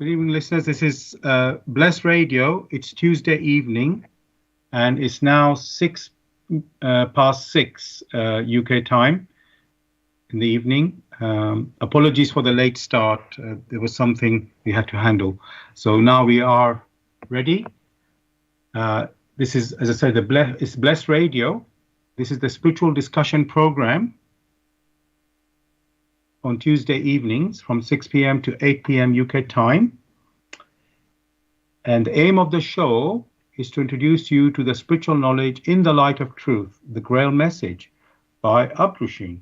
Good evening, listeners. This is Bless Radio. It's Tuesday evening, and it's now six past 6 UK time in the evening. Apologies for the late start. There was something we had to handle. So now we are ready. This is, as I said, it's Bless Radio. This is the spiritual discussion program on Tuesday evenings from 6 p.m. to 8 p.m. UK time. And the aim of the show is to introduce you to the spiritual knowledge in the light of truth, the Grail message by Abdushin.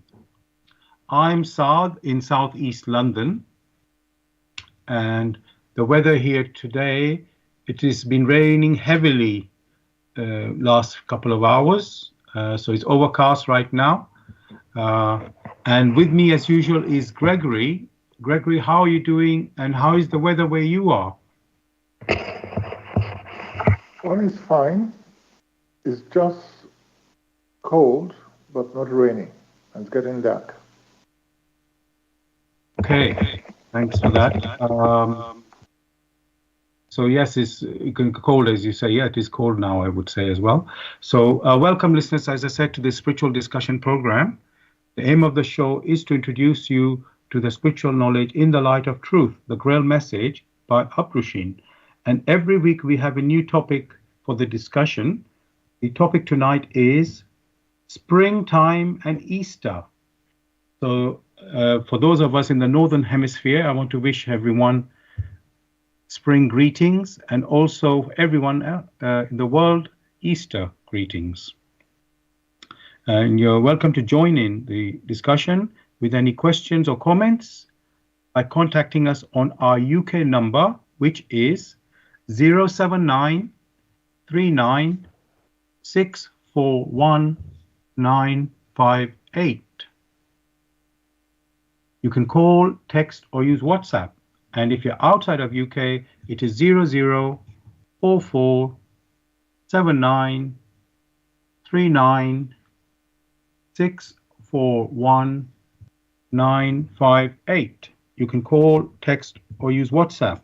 I'm Saad in southeast London, and the weather here today, it has been raining heavily last couple of hours, so it's overcast right now. And with me, as usual, is Gregory. Gregory, how are you doing, and how is the weather where you are? One is fine. It's just cold, but not raining. And it's getting dark. Okay, thanks for that. So yes, it's cold, as you say. Yeah, it is cold now, I would say as well. So welcome, listeners, as I said, to this spiritual discussion program. The aim of the show is to introduce you to the spiritual knowledge in the light of truth, the Grail message by Abdushin. And every week we have a new topic for the discussion. The topic tonight is springtime and Easter. So for those of us in the Northern Hemisphere, I want to wish everyone spring greetings, and also everyone in the world, Easter greetings. And you're welcome to join in the discussion with any questions or comments by contacting us on our UK number, which is 079 39 641 958. You can call, text, or use WhatsApp. And if you're outside of UK, it is 0044 79 39 641 958. You can call, text, or use WhatsApp.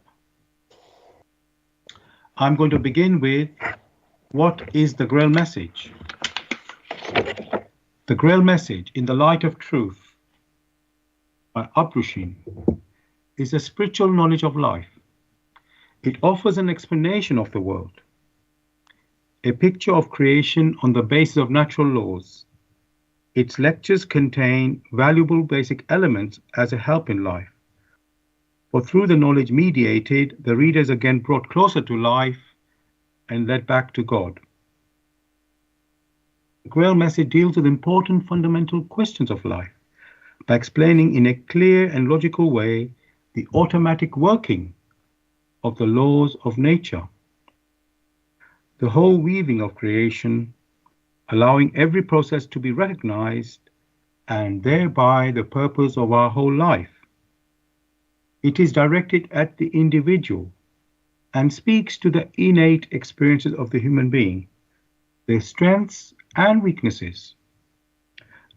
I'm going to begin with, what is the Grail message? The Grail message in the light of truth by Abdushin is a spiritual knowledge of life. It offers an explanation of the world, a picture of creation on the basis of natural laws. Its lectures contain valuable basic elements as a help in life. For through the knowledge mediated, the reader is again brought closer to life and led back to God. The Grail message deals with important fundamental questions of life by explaining in a clear and logical way the automatic working of the laws of nature, the whole weaving of creation, allowing every process to be recognized, and thereby the purpose of our whole life. It is directed at the individual and speaks to the innate experiences of the human being, their strengths and weaknesses.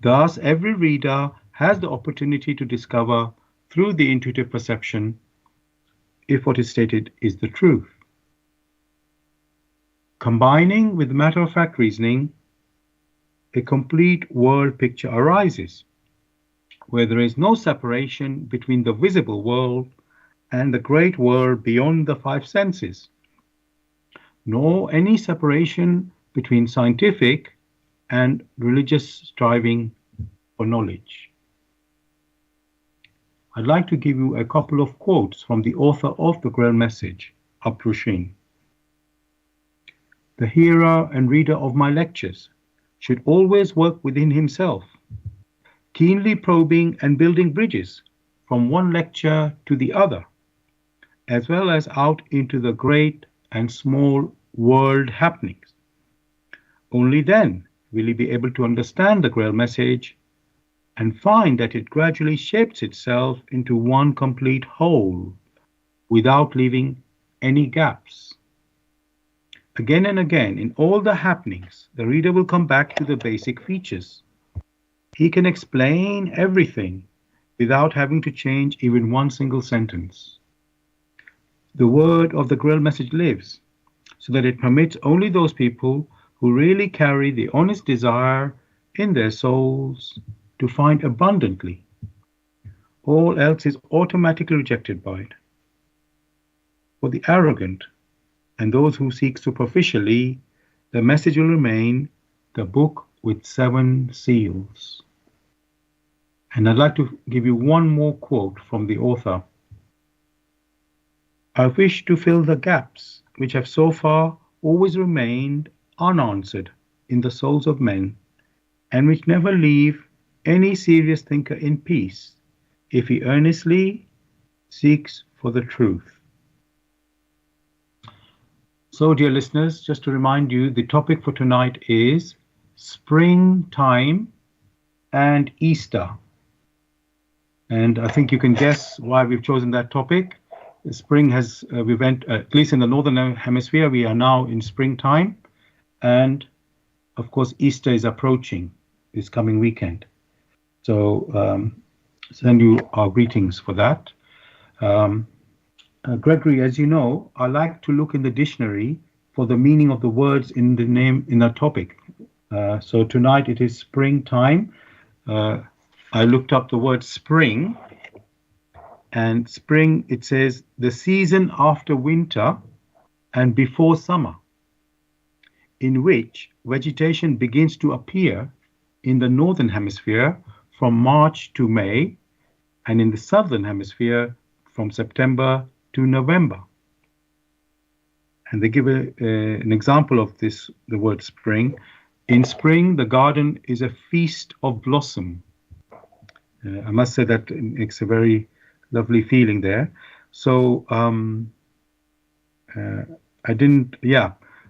Thus, every reader has the opportunity to discover through the intuitive perception if what is stated is the truth. Combining with matter-of-fact reasoning, a complete world picture arises, where there is no separation between the visible world and the great world beyond the five senses, nor any separation between scientific and religious striving for knowledge. I'd like to give you a couple of quotes from the author of the Grail message, Abdushin. The hearer and reader of my lectures should always work within himself, keenly probing and building bridges from one lecture to the other, as well as out into the great and small world happenings. Only then will he be able to understand the Grail message and find that it gradually shapes itself into one complete whole without leaving any gaps. Again and again, in all the happenings, the reader will come back to the basic features. He can explain everything without having to change even one single sentence. the word of the Grail message lives, so that it permits only those people who really carry the honest desire in their souls to find abundantly. All else is automatically rejected by it. For the arrogant and those who seek superficially, the message will remain the book with 7 seals. And I'd like to give you one more quote from the author. I wish to fill the gaps which have so far always remained unanswered in the souls of men, and which never leave any serious thinker in peace if he earnestly seeks for the truth. So, dear listeners, just to remind you, the topic for tonight is springtime and Easter. And I think you can guess why we've chosen that topic. Spring has, we went, at least in the northern hemisphere, we are now in springtime. And of course, Easter is approaching this coming weekend. So send you our greetings for that. Gregory, as you know, I like to look in the dictionary for the meaning of the words in the name in the topic. So tonight it is springtime. I looked up the word spring, and spring, it says the season after winter and before summer, in which vegetation begins to appear in the northern hemisphere from March to May, and in the southern hemisphere from September to November. And they give an example of this, the word spring. In spring, the garden is a feast of blossom. I must say that makes a very lovely feeling there. So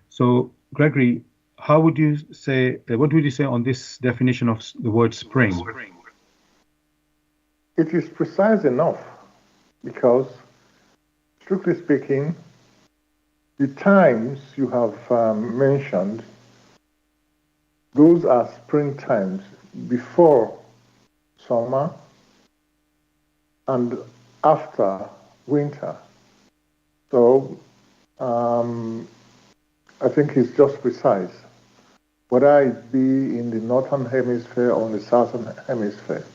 So Gregory, how would you say? What would you say on this definition of the word spring? It is precise enough because, strictly speaking, the times you have mentioned, those are spring times before summer and after winter. So I think it's just precise, whether it be in the northern hemisphere or in the southern hemisphere.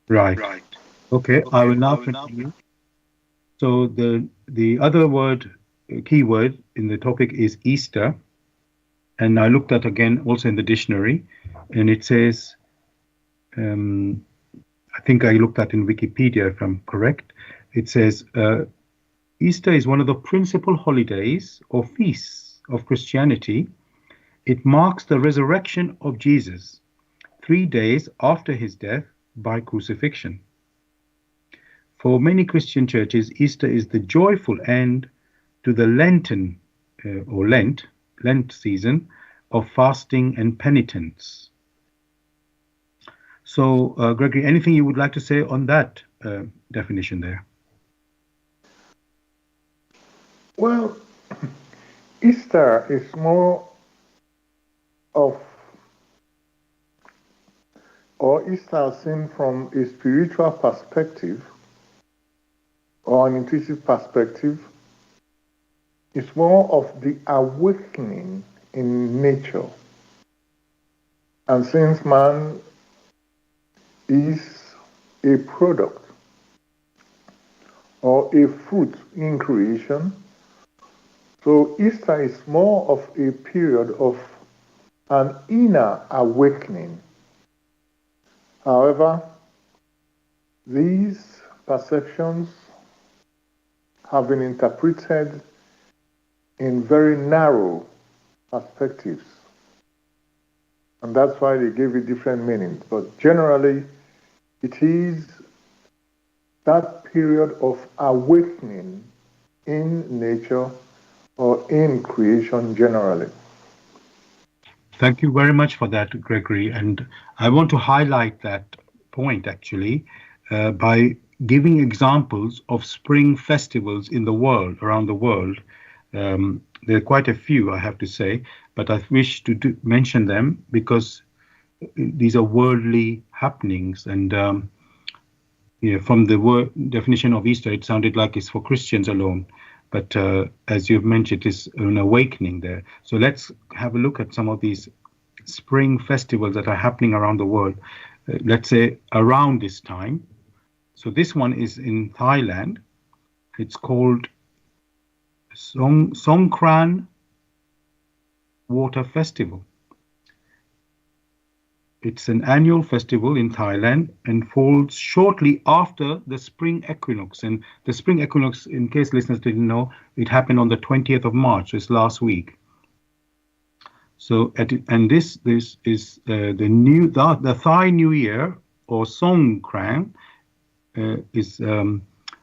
Right. Okay, I will now continue. So the other word, key word in the topic is Easter. And I looked at again also in the dictionary, and it says, I think I looked at in Wikipedia if I'm correct. It says, Easter is one of the principal holidays or feasts of Christianity. It marks the resurrection of Jesus 3 days after his death by crucifixion. For many Christian churches, Easter is the joyful end to the Lenten Lent season of fasting and penitence. So, Gregory, anything you would like to say on that definition there? Well, Easter is more of, or Easter seen from a spiritual perspective or an intuitive perspective, is more of the awakening in nature. And since man is a product or a fruit in creation, so Easter is more of a period of an inner awakening. However, these perceptions have been interpreted in very narrow perspectives. And that's why they give it different meanings. But generally, it is that period of awakening in nature or in creation generally. Thank you very much for that, Gregory. And I want to highlight that point actually by giving examples of spring festivals in the world, around the world. There are quite a few, I have to say, but I wish to mention them because these are worldly happenings. And Yeah, from the word definition of Easter, it sounded like it's for Christians alone. But as you've mentioned, it's an awakening there. So let's have a look at some of these spring festivals that are happening around the world. Let's say around this time. So this one is in Thailand. It's called Songkran Water Festival. It's an annual festival in Thailand and falls shortly after the spring equinox. And the spring equinox, in case listeners didn't know, it happened on the 20th of March, this last week. So, this is the Thai New Year, or Songkran, is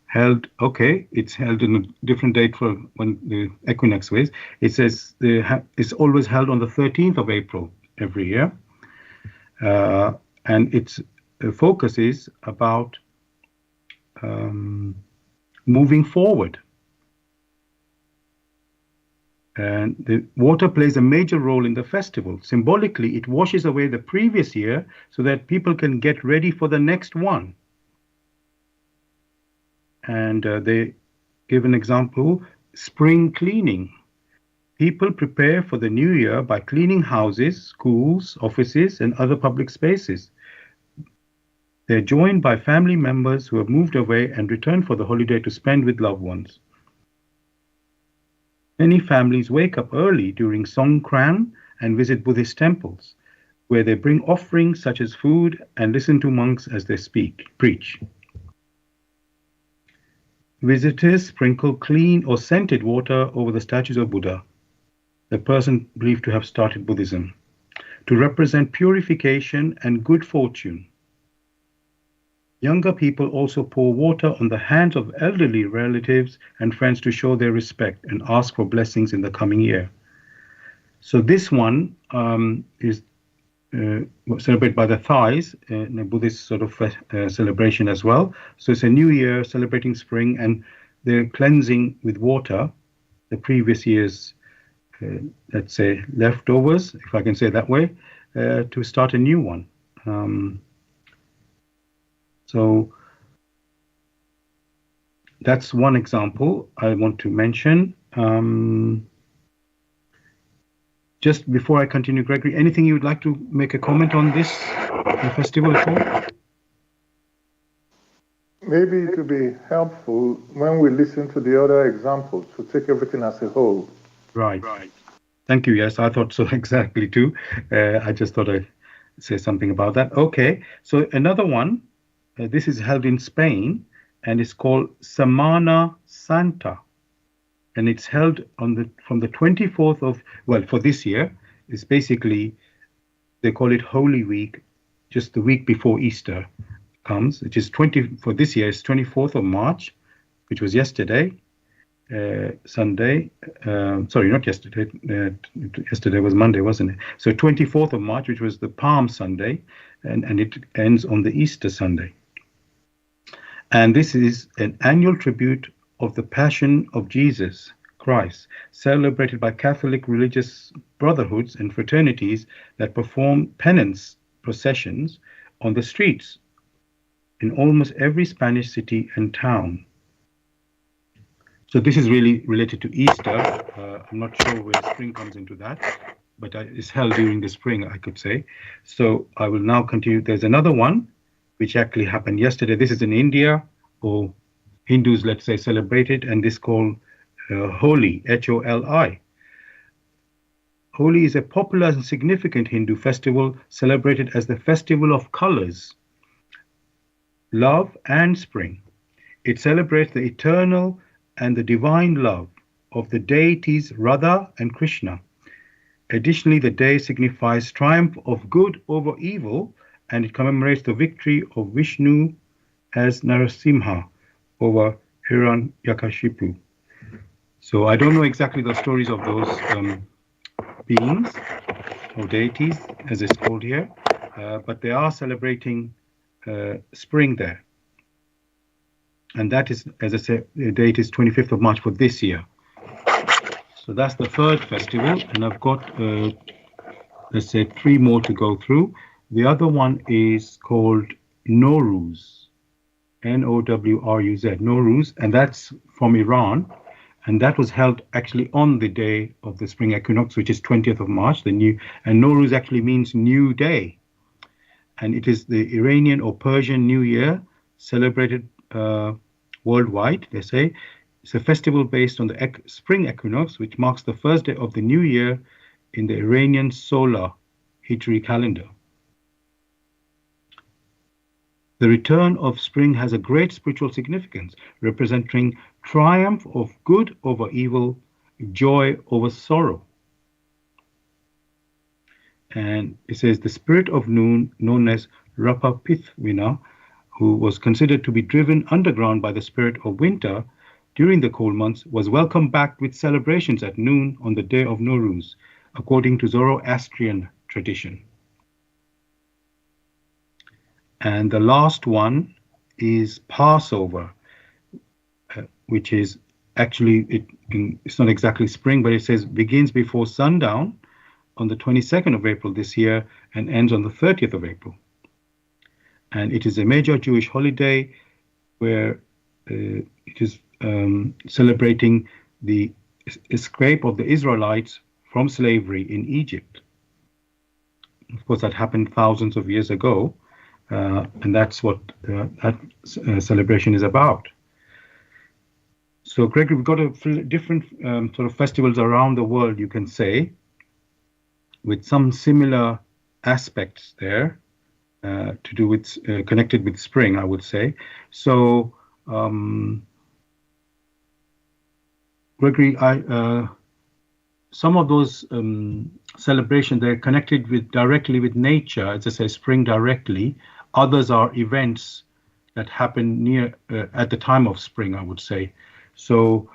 held. Okay, it's held in a different date for when the equinox is. It says it's always held on the 13th of April every year. And its focus is about moving forward. And the water plays a major role in the festival. Symbolically, it washes away the previous year so that people can get ready for the next one. And they give an example, spring cleaning. People prepare for the new year by cleaning houses, schools, offices, and other public spaces. They're joined by family members who have moved away and return for the holiday to spend with loved ones. Many families wake up early during Songkran and visit Buddhist temples, where they bring offerings such as food and listen to monks as they preach. Visitors sprinkle clean or scented water over the statues of Buddha, the person believed to have started Buddhism, to represent purification and good fortune. Younger people also pour water on the hands of elderly relatives and friends to show their respect and ask for blessings in the coming year. So this one is celebrated by the Thais in a Buddhist sort of celebration as well. So it's a new year celebrating spring, and they're cleansing with water the previous year's, let's say, leftovers, if I can say it that way, to start a new one. So that's one example I want to mention. Just before I continue, Gregory, anything you would like to make a comment on this festival at all? Maybe it would be helpful when we listen to the other examples to take everything as a whole. Right. Thank you. Yes, I thought so exactly too. I just thought I'd say something about that. Okay, so another one. This is held in Spain, and it's called Semana Santa, and it's held from the 24th of, well, for this year, it's basically, they call it Holy Week, just the week before Easter comes, which is for this year, it's 24th of March, which was yesterday, Sunday, sorry, not yesterday, yesterday was Monday, wasn't it? So 24th of March, which was the Palm Sunday, and it ends on the Easter Sunday. And this is an annual tribute of the Passion of Jesus Christ, celebrated by Catholic religious brotherhoods and fraternities that perform penance processions on the streets in almost every Spanish city and town. So this is really related to Easter. I'm not sure where spring comes into that, but it's held during the spring, I could say. So I will now continue. There's another one, which actually happened yesterday. This is in India, or Hindus, let's say, celebrated, and this is called Holi, Holi. Holi is a popular and significant Hindu festival celebrated as the festival of colors, love, and spring. It celebrates the eternal and the divine love of the deities Radha and Krishna. Additionally, the day signifies triumph of good over evil, and it commemorates the victory of Vishnu as Narasimha over Hiranyakashipu. So I don't know exactly the stories of those beings or deities, as it's called here, but they are celebrating spring there. And that is, as I said, the date is 25th of March for this year. So that's the third festival, and I've got, let's say, 3 more to go through. The other one is called Nowruz, Nowruz, Nowruz, and that's from Iran. And that was held actually on the day of the spring equinox, which is 20th of March, and Nowruz actually means new day. And it is the Iranian or Persian New Year celebrated worldwide, they say. It's a festival based on the spring equinox, which marks the first day of the new year in the Iranian solar Hijri calendar. The return of spring has a great spiritual significance, representing triumph of good over evil, joy over sorrow. And it says the spirit of noon, known as Rapapithvina, who was considered to be driven underground by the spirit of winter during the cold months, was welcomed back with celebrations at noon on the day of Nowruz, according to Zoroastrian tradition. And the last one is Passover, which is actually, it's not exactly spring, but it says begins before sundown on the 22nd of April this year and ends on the 30th of April. And it is a major Jewish holiday where it is celebrating the escape of the Israelites from slavery in Egypt. Of course, that happened thousands of years ago, and that's what that celebration is about. So, Gregory, we've got different sort of festivals around the world, you can say, with some similar aspects there to do with connected with spring, I would say. So, Gregory, some of those celebrations, they're connected directly with nature, as I say, spring directly. Others are events that happen near at the time of spring, I would say. So,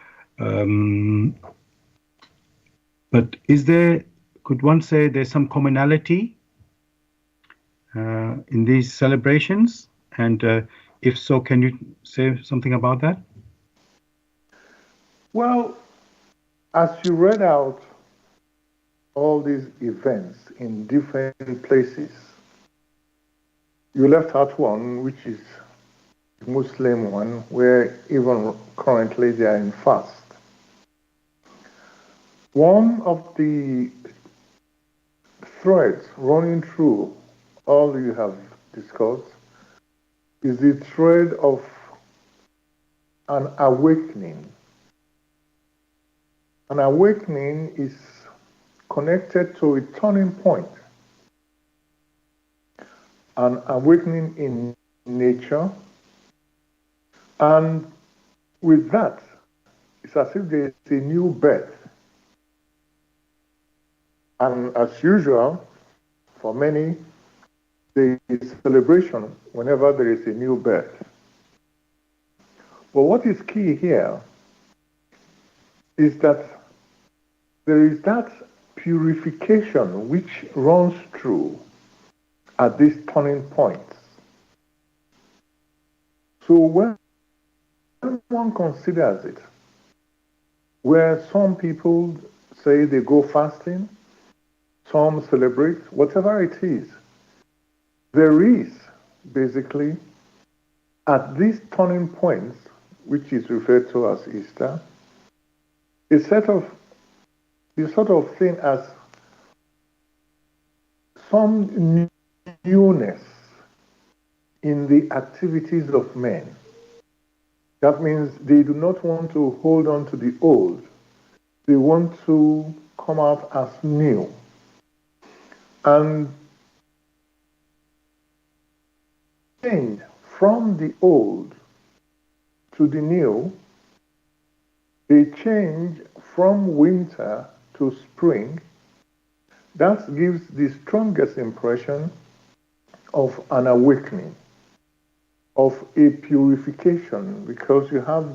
but could one say there's some commonality in these celebrations? And if so, can you say something about that? Well, as you read out all these events in different places, you left out one, which is the Muslim one, where even currently they are in fast. One of the threads running through all you have discussed is the thread of an awakening. An awakening is connected to a turning point. An awakening in nature. And with that, it's as if there is a new birth. And as usual, for many, there is celebration whenever there is a new birth. But what is key here is that there is that purification which runs through at these turning points. So when one considers it, where some people say they go fasting, some celebrate, whatever it is, there is basically at these turning points, which is referred to as Easter, a sort of thing as some newness in the activities of men. That means they do not want to hold on to the old. They want to come out as new. And change from the old to the new, they change from winter to spring. That gives the strongest impression of an awakening, of a purification, because you have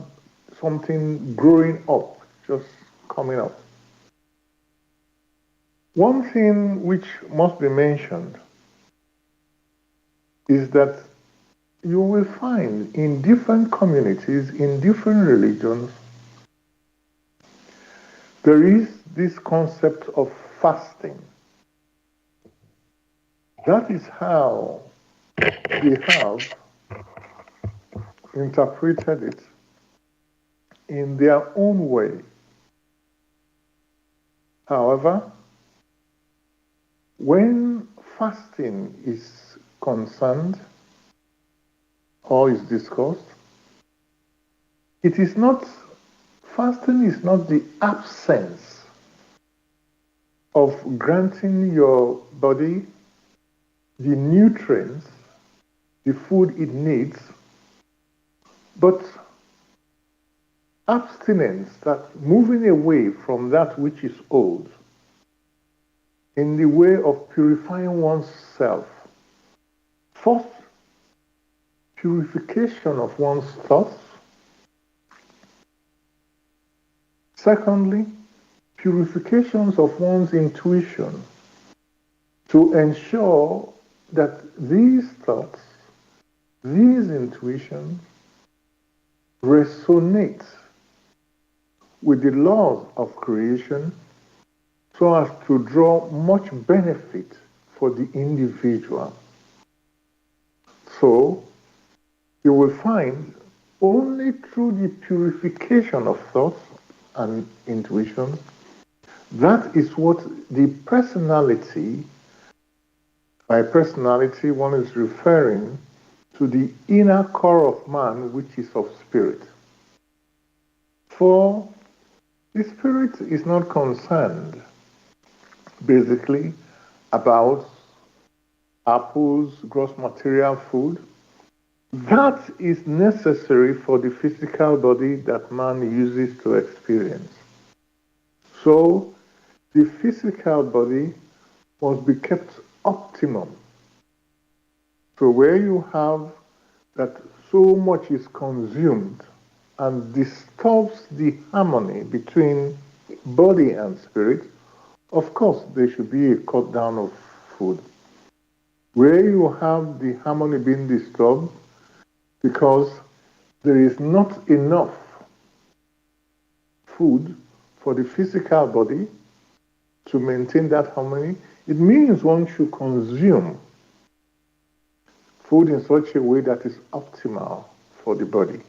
something growing up, just coming up. One thing which must be mentioned is that you will find in different communities, in different religions, there is this concept of fasting. That is how they have interpreted it in their own way. However, when fasting is concerned or is discussed, fasting is not the absence of granting your body the nutrients, the food it needs, but abstinence, that moving away from that which is old in the way of purifying oneself. First, purification of one's thoughts. Secondly, purifications of one's intuition to ensure that these thoughts, these intuitions resonate with the laws of creation so as to draw much benefit for the individual. So, you will find only through the purification of thoughts and intuition, that is what the personality, by personality one is referring to the inner core of man, which is of spirit. For the spirit is not concerned basically about apples, gross material food. That is necessary for the physical body that man uses to experience. So the physical body must be kept optimum. So where you have that so much is consumed and disturbs the harmony between body and spirit, of course there should be a cut down of food. Where you have the harmony being disturbed because there is not enough food for the physical body to maintain that harmony, it means one should consume food in such a way that is optimal for the body,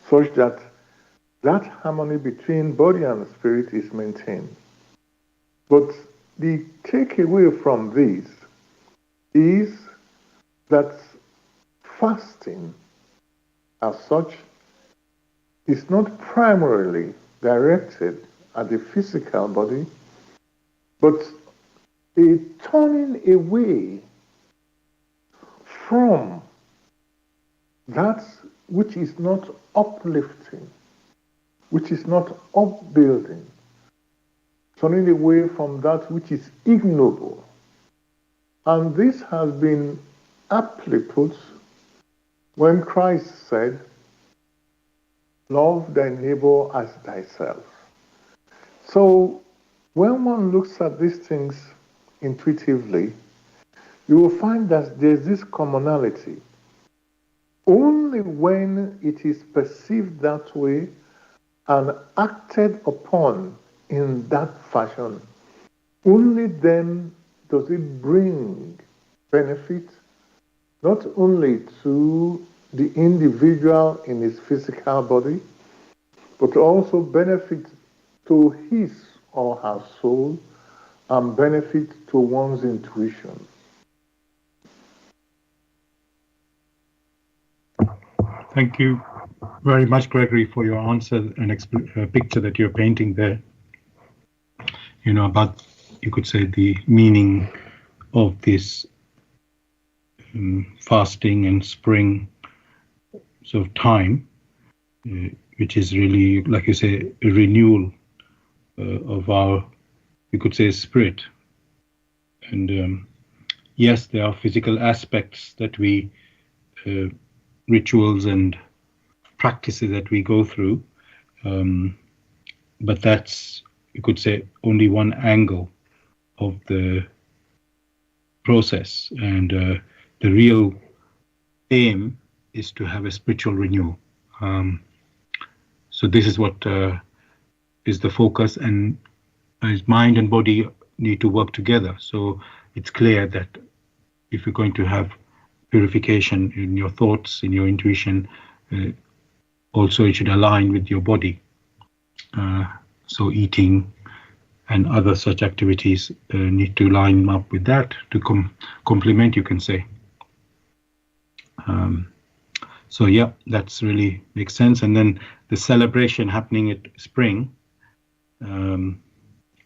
such that that harmony between body and spirit is maintained. But the takeaway from this is that fasting as such is not primarily directed at the physical body, but a turning away from that which is not uplifting, which is not upbuilding, turning away from that which is ignoble. And this has been aptly put when Christ said, "Love thy neighbor as thyself." So when one looks at these things intuitively, you will find that there's this commonality. Only when it is perceived that way and acted upon in that fashion, only then does it bring benefit not only to the individual in his physical body, but also benefit to his or her soul and benefit to one's intuition. Thank you very much, Gregory, for your answer and picture that you're painting there. You know, about, you could say, the meaning of this fasting and spring sort of time, which is really, like you say, a renewal of our, you could say, spirit. And yes, there are physical aspects that we rituals and practices that we go through, but that's, you could say, only one angle of the process, and the real aim is to have a spiritual renewal. So this is what is the focus, and mind and body need to work together. So it's clear that if you're going to have purification in your thoughts, in your intuition. Also, it should align with your body. So eating and other such activities need to line up with that to complement, you can say. So yeah, that's really makes sense. And then the celebration happening at spring, when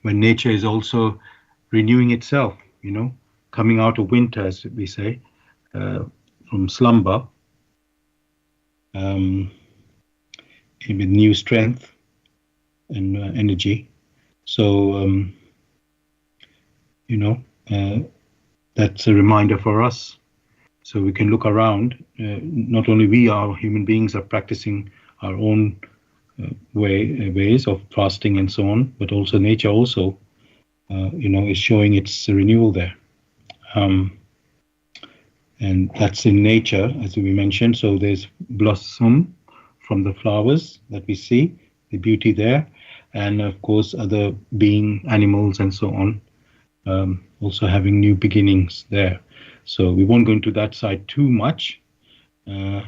nature is also renewing itself, coming out of winter, as we say, from slumber, with new strength and energy. So, that's a reminder for us. So we can look around. Not only we, our human beings, are practicing our own ways of fasting and so on, but also nature also, is showing its renewal there. And that's in nature, as we mentioned. So there's blossom from the flowers that we see, the beauty there, and of course other being animals and so on, also having new beginnings there. So we won't go into that side too much, so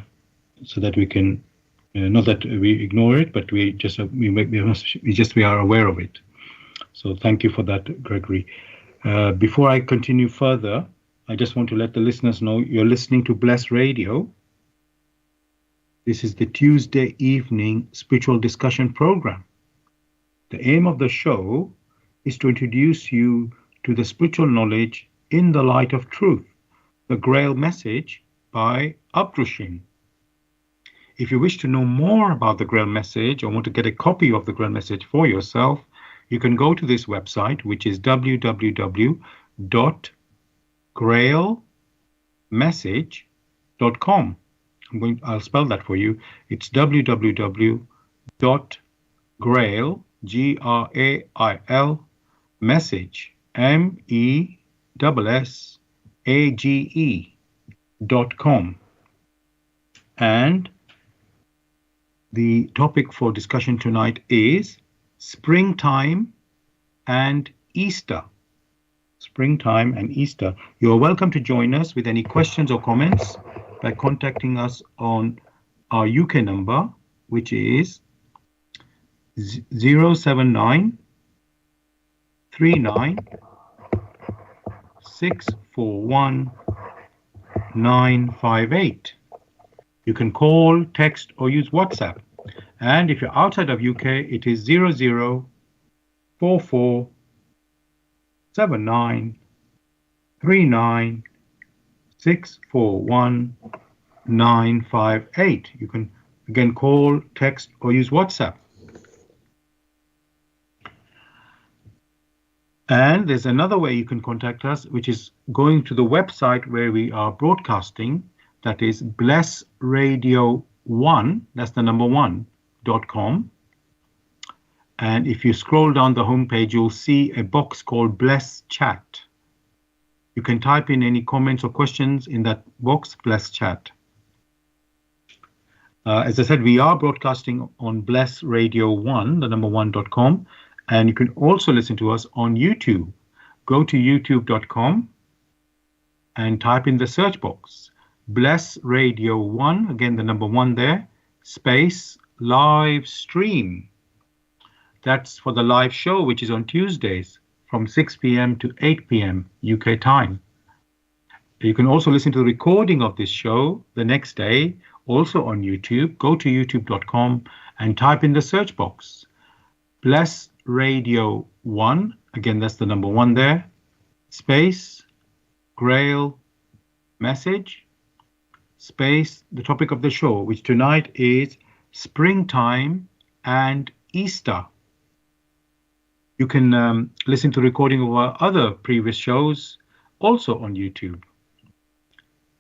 that we can, not that we ignore it, but we are aware of it. So thank you for that, Gregory. Before I continue further, I just want to let the listeners know you're listening to Bless Radio. This is the Tuesday evening spiritual discussion program. The aim of the show is to introduce you to the spiritual knowledge in the light of truth, the Grail message by Abdushin. If you wish to know more about the Grail message or want to get a copy of the Grail message for yourself, you can go to this website, which is www.grailmessage.com. I'll spell that for you. It's www.grail, Grail, message, MESSAGE.com. And the topic for discussion tonight is springtime and Easter. Springtime and Easter. You're welcome to join us with any questions or comments by contacting us on our UK number, which is 079 39 641 958. You can call, text, or use WhatsApp. And if you're outside of UK, it is 0044 79 39 641 958. You can again call, text, or use WhatsApp. And there's another way you can contact us, which is going to the website where we are broadcasting. That is blessradio1, that's the number 1.com. And if you scroll down the homepage, you'll see a box called Bless Chat. You can type in any comments or questions in that box, Bless Chat. As I said, we are broadcasting on blessradio1, the number 1.com. And you can also listen to us on YouTube. Go to youtube.com and type in the search box. Bless Radio 1, again the number 1 there, space live stream. That's for the live show, which is on Tuesdays from 6 p.m. to 8 p.m. UK time. You can also listen to the recording of this show the next day, also on YouTube. Go to youtube.com and type in the search box. Bless Radio 1, again that's the number 1 there, space Grail message, space the topic of the show, which tonight is springtime and Easter. You can listen to recording of our other previous shows also on YouTube.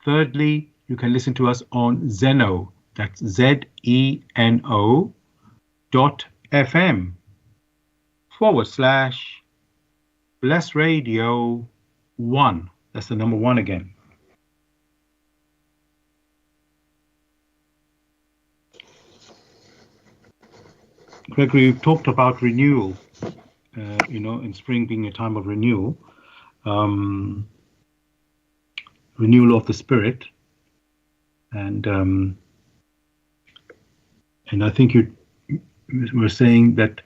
Thirdly, you can listen to us on Zeno, that's ZENO.FM / Bless Radio 1. That's the number 1 again. Gregory, you've talked about renewal, in spring being a time of renewal, renewal of the spirit. and I think you were saying that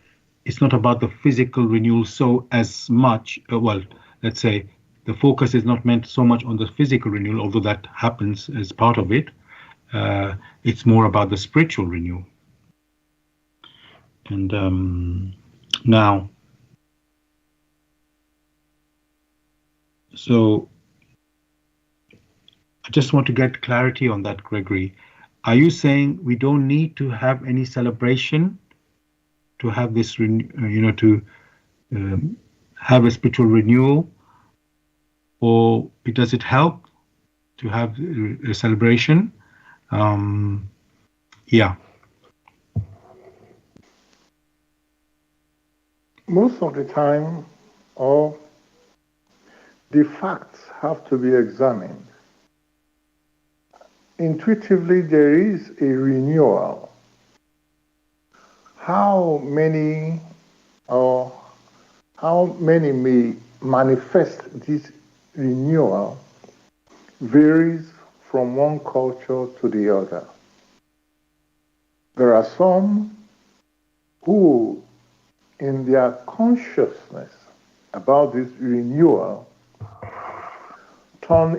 it's not about the physical renewal so as much. Well, let's say the focus is not meant so much on the physical renewal, although that happens as part of it. It's more about the spiritual renewal. And now, so I just want to get clarity on that, Gregory. Are you saying we don't need to have any celebration to have this, to have a spiritual renewal, or does it help to have a celebration? Yeah. Most of the time, or the facts have to be examined. Intuitively, there is a renewal. How many may manifest this renewal varies from one culture to the other. There are some who, in their consciousness about this renewal, turn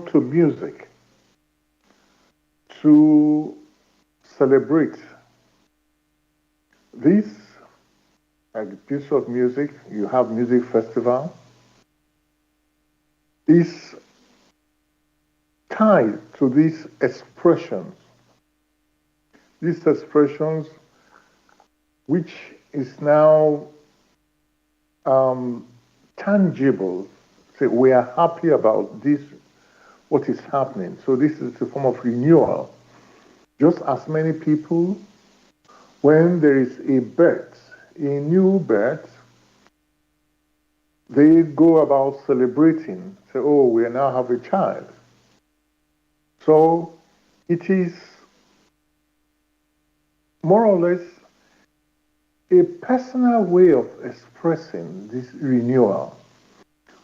to music to celebrate this. Like a piece of music, you have music festival, is tied to these expressions. These expressions, which is now tangible. Say, we are happy about this, what is happening. So this is a form of renewal. Just as many people, when there is a birth, a new birth, they go about celebrating, say, oh, we now have a child. So it is more or less a personal way of expressing this renewal.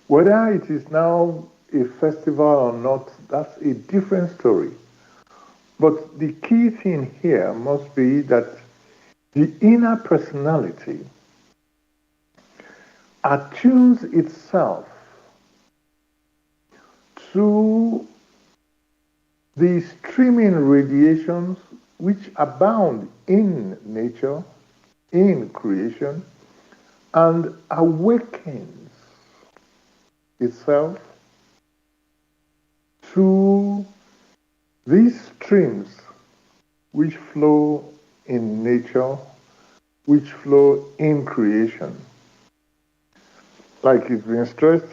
Whether it is now a festival or not, that's a different story. But the key thing here must be that the inner personality attunes itself to the streaming radiations which abound in nature, in creation, and awakens itself to these streams which flow in nature, which flow in creation. Like it's been stressed,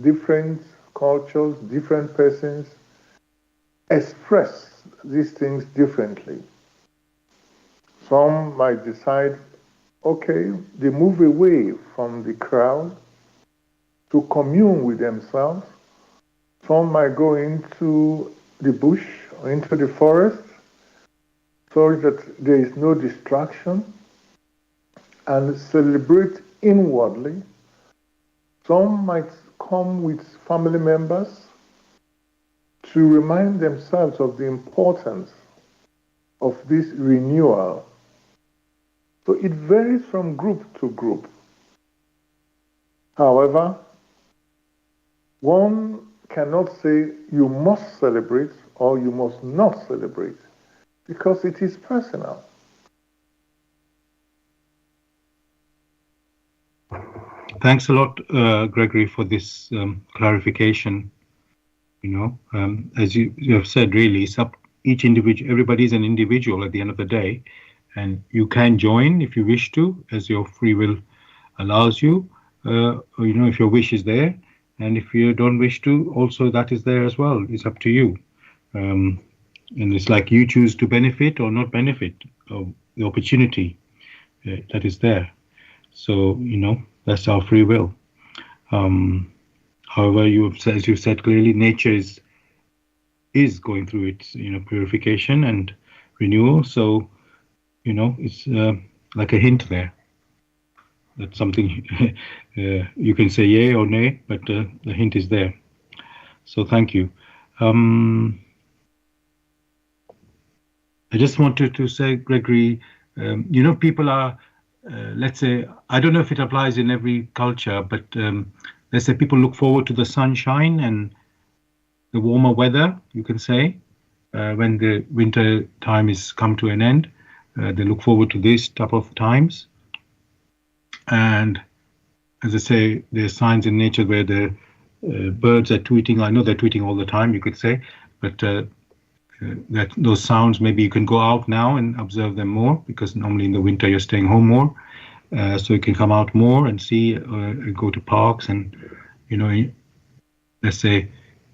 different cultures, different persons express these things differently. Some might decide, okay, they move away from the crowd to commune with themselves. Some might go into the bush or into the forest so that there is no distraction and celebrate inwardly. Some might come with family members to remind themselves of the importance of this renewal. So it varies from group to group. However, one cannot say you must celebrate or you must not celebrate because it is personal. Thanks a lot, Gregory, for this clarification. As you have said, really, it's up each individual. Everybody is an individual at the end of the day, and you can join if you wish to, as your free will allows you. If your wish is there, and if you don't wish to, also that is there as well. It's up to you, and it's like you choose to benefit or not benefit of the opportunity that is there. So that's our free will. However, as you said clearly, nature is going through its purification and renewal. So it's like a hint there. That's something you can say yay or nay, but the hint is there. So thank you. I just wanted to say, Gregory, people are, let's say, I don't know if it applies in every culture, but let's say people look forward to the sunshine and the warmer weather, you can say, when the winter time is come to an end. They look forward to this type of times. And as I say, there's signs in nature where the birds are tweeting. I know they're tweeting all the time, you could say, but that those sounds, maybe you can go out now and observe them more, because normally in the winter you're staying home more. So you can come out more and see, go to parks and, let's say,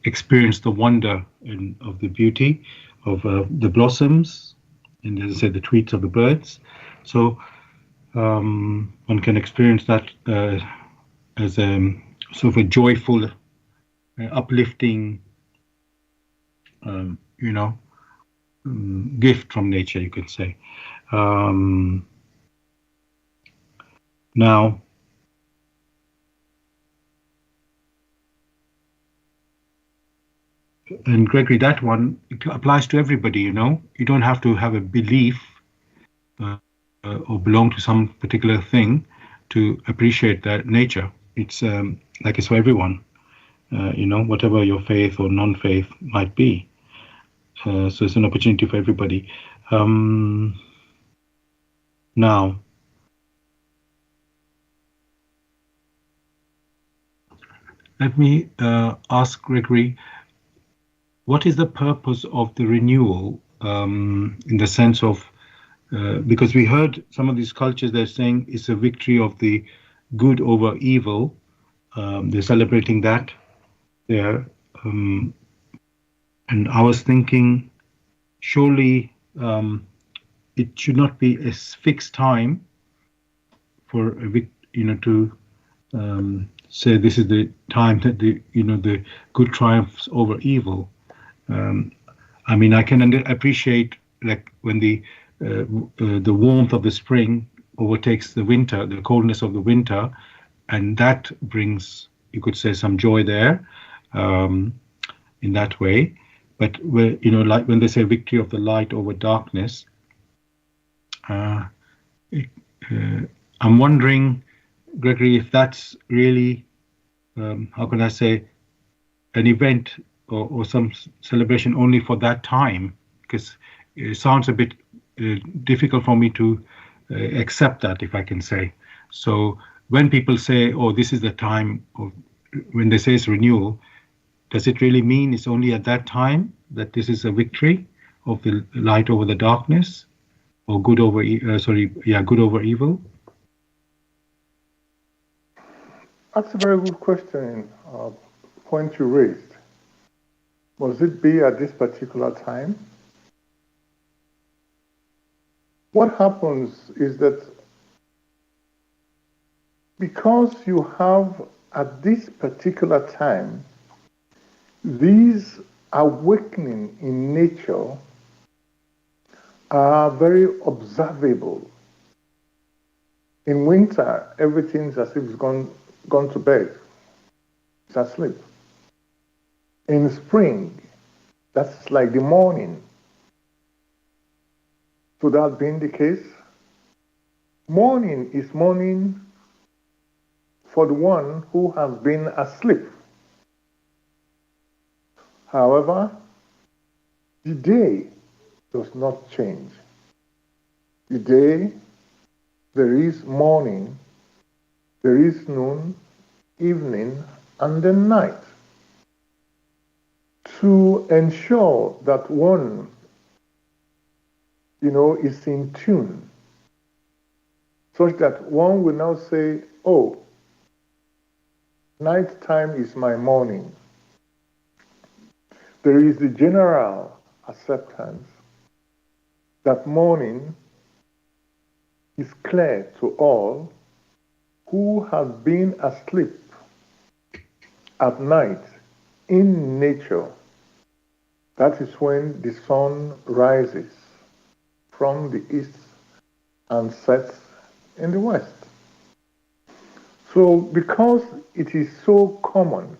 experience the wonder of the beauty of the blossoms and, as I said, the tweets of the birds. So one can experience that as a sort of a joyful, uplifting, gift from nature, you could say. Now, and Gregory, that one, it applies to everybody. You don't have to have a belief or belong to some particular thing to appreciate that nature. It's like it's for everyone. Whatever your faith or non-faith might be. So it's an opportunity for everybody. Now, let me ask Gregory, what is the purpose of the renewal, in the sense of, because we heard some of these cultures, they're saying it's a victory of the good over evil. They're celebrating that there. And I was thinking, surely it should not be a fixed time for to say this is the time that the good triumphs over evil. I mean, I can appreciate, like, when the warmth of the spring overtakes the winter, the coldness of the winter, and that brings, you could say, some joy there, in that way. But like when they say victory of the light over darkness, I'm wondering, Gregory, if that's really, how can I say, an event or some celebration only for that time, because it sounds a bit difficult for me to accept that, if I can say. So when people say, oh, this is the time of, when they say it's renewal, does it really mean it's only at that time that this is a victory of the light over the darkness, or good over good over evil? That's a very good question, point you raised. Must it be at this particular time? What happens is that because you have at this particular time these awakening in nature are very observable. In winter, everything's as if it's gone to bed. It's asleep. In spring, that's like the morning. So that being the case, morning is morning for the one who has been asleep. However, the day does not change. The day, there is morning, there is noon, evening, and then night. To ensure that one, is in tune, such that one will now say, oh, night time is my morning. There is the general acceptance that morning is clear to all who have been asleep at night in nature. That is when the sun rises from the east and sets in the west. So because it is so common,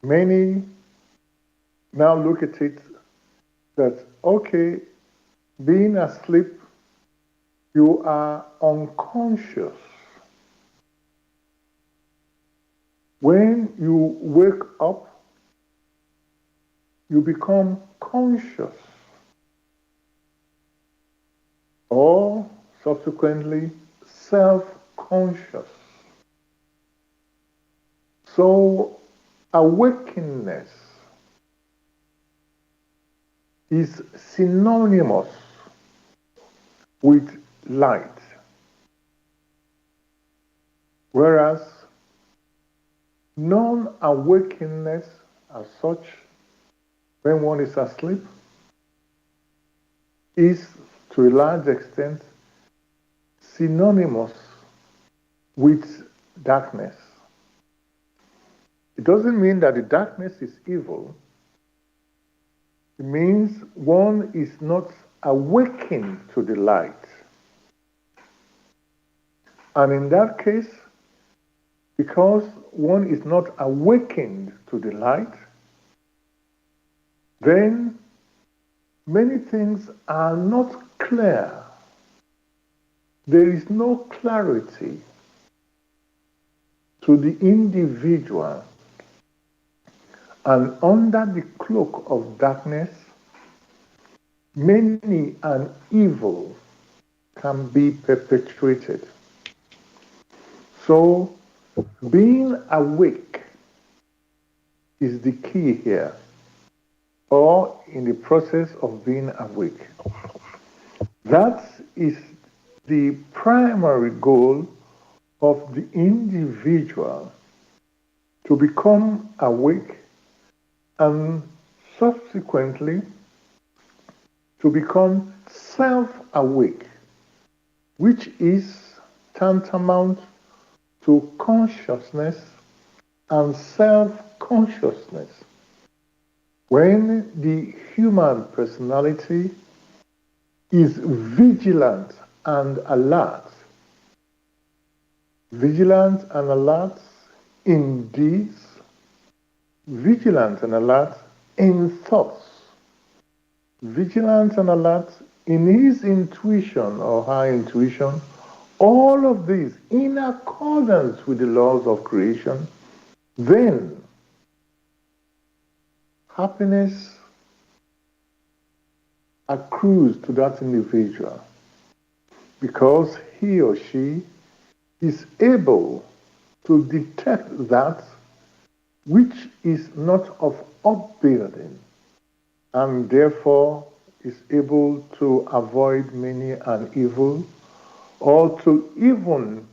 many now look at it that, okay, being asleep, you are unconscious. When you wake up, you become conscious, or subsequently self-conscious. So awakeness is synonymous with light, whereas non-awakeness as such, when one is asleep, is to a large extent synonymous with darkness. It doesn't mean that the darkness is evil. It means one is not awakened to the light. And in that case, because one is not awakened to the light, then many things are not clear. There is no clarity to the individual. And under the cloak of darkness, many an evil can be perpetrated. So, being awake is the key here, or in the process of being awake. That is the primary goal of the individual, to become awake and subsequently to become self-awake, which is tantamount to consciousness and self-consciousness. When the human personality is vigilant and alert in deeds, vigilant and alert in thoughts, vigilant and alert in his intuition or her intuition, all of these in accordance with the laws of creation, then happiness accrues to that individual, because he or she is able to detect that which is not of upbuilding, and therefore is able to avoid many an evil, or to even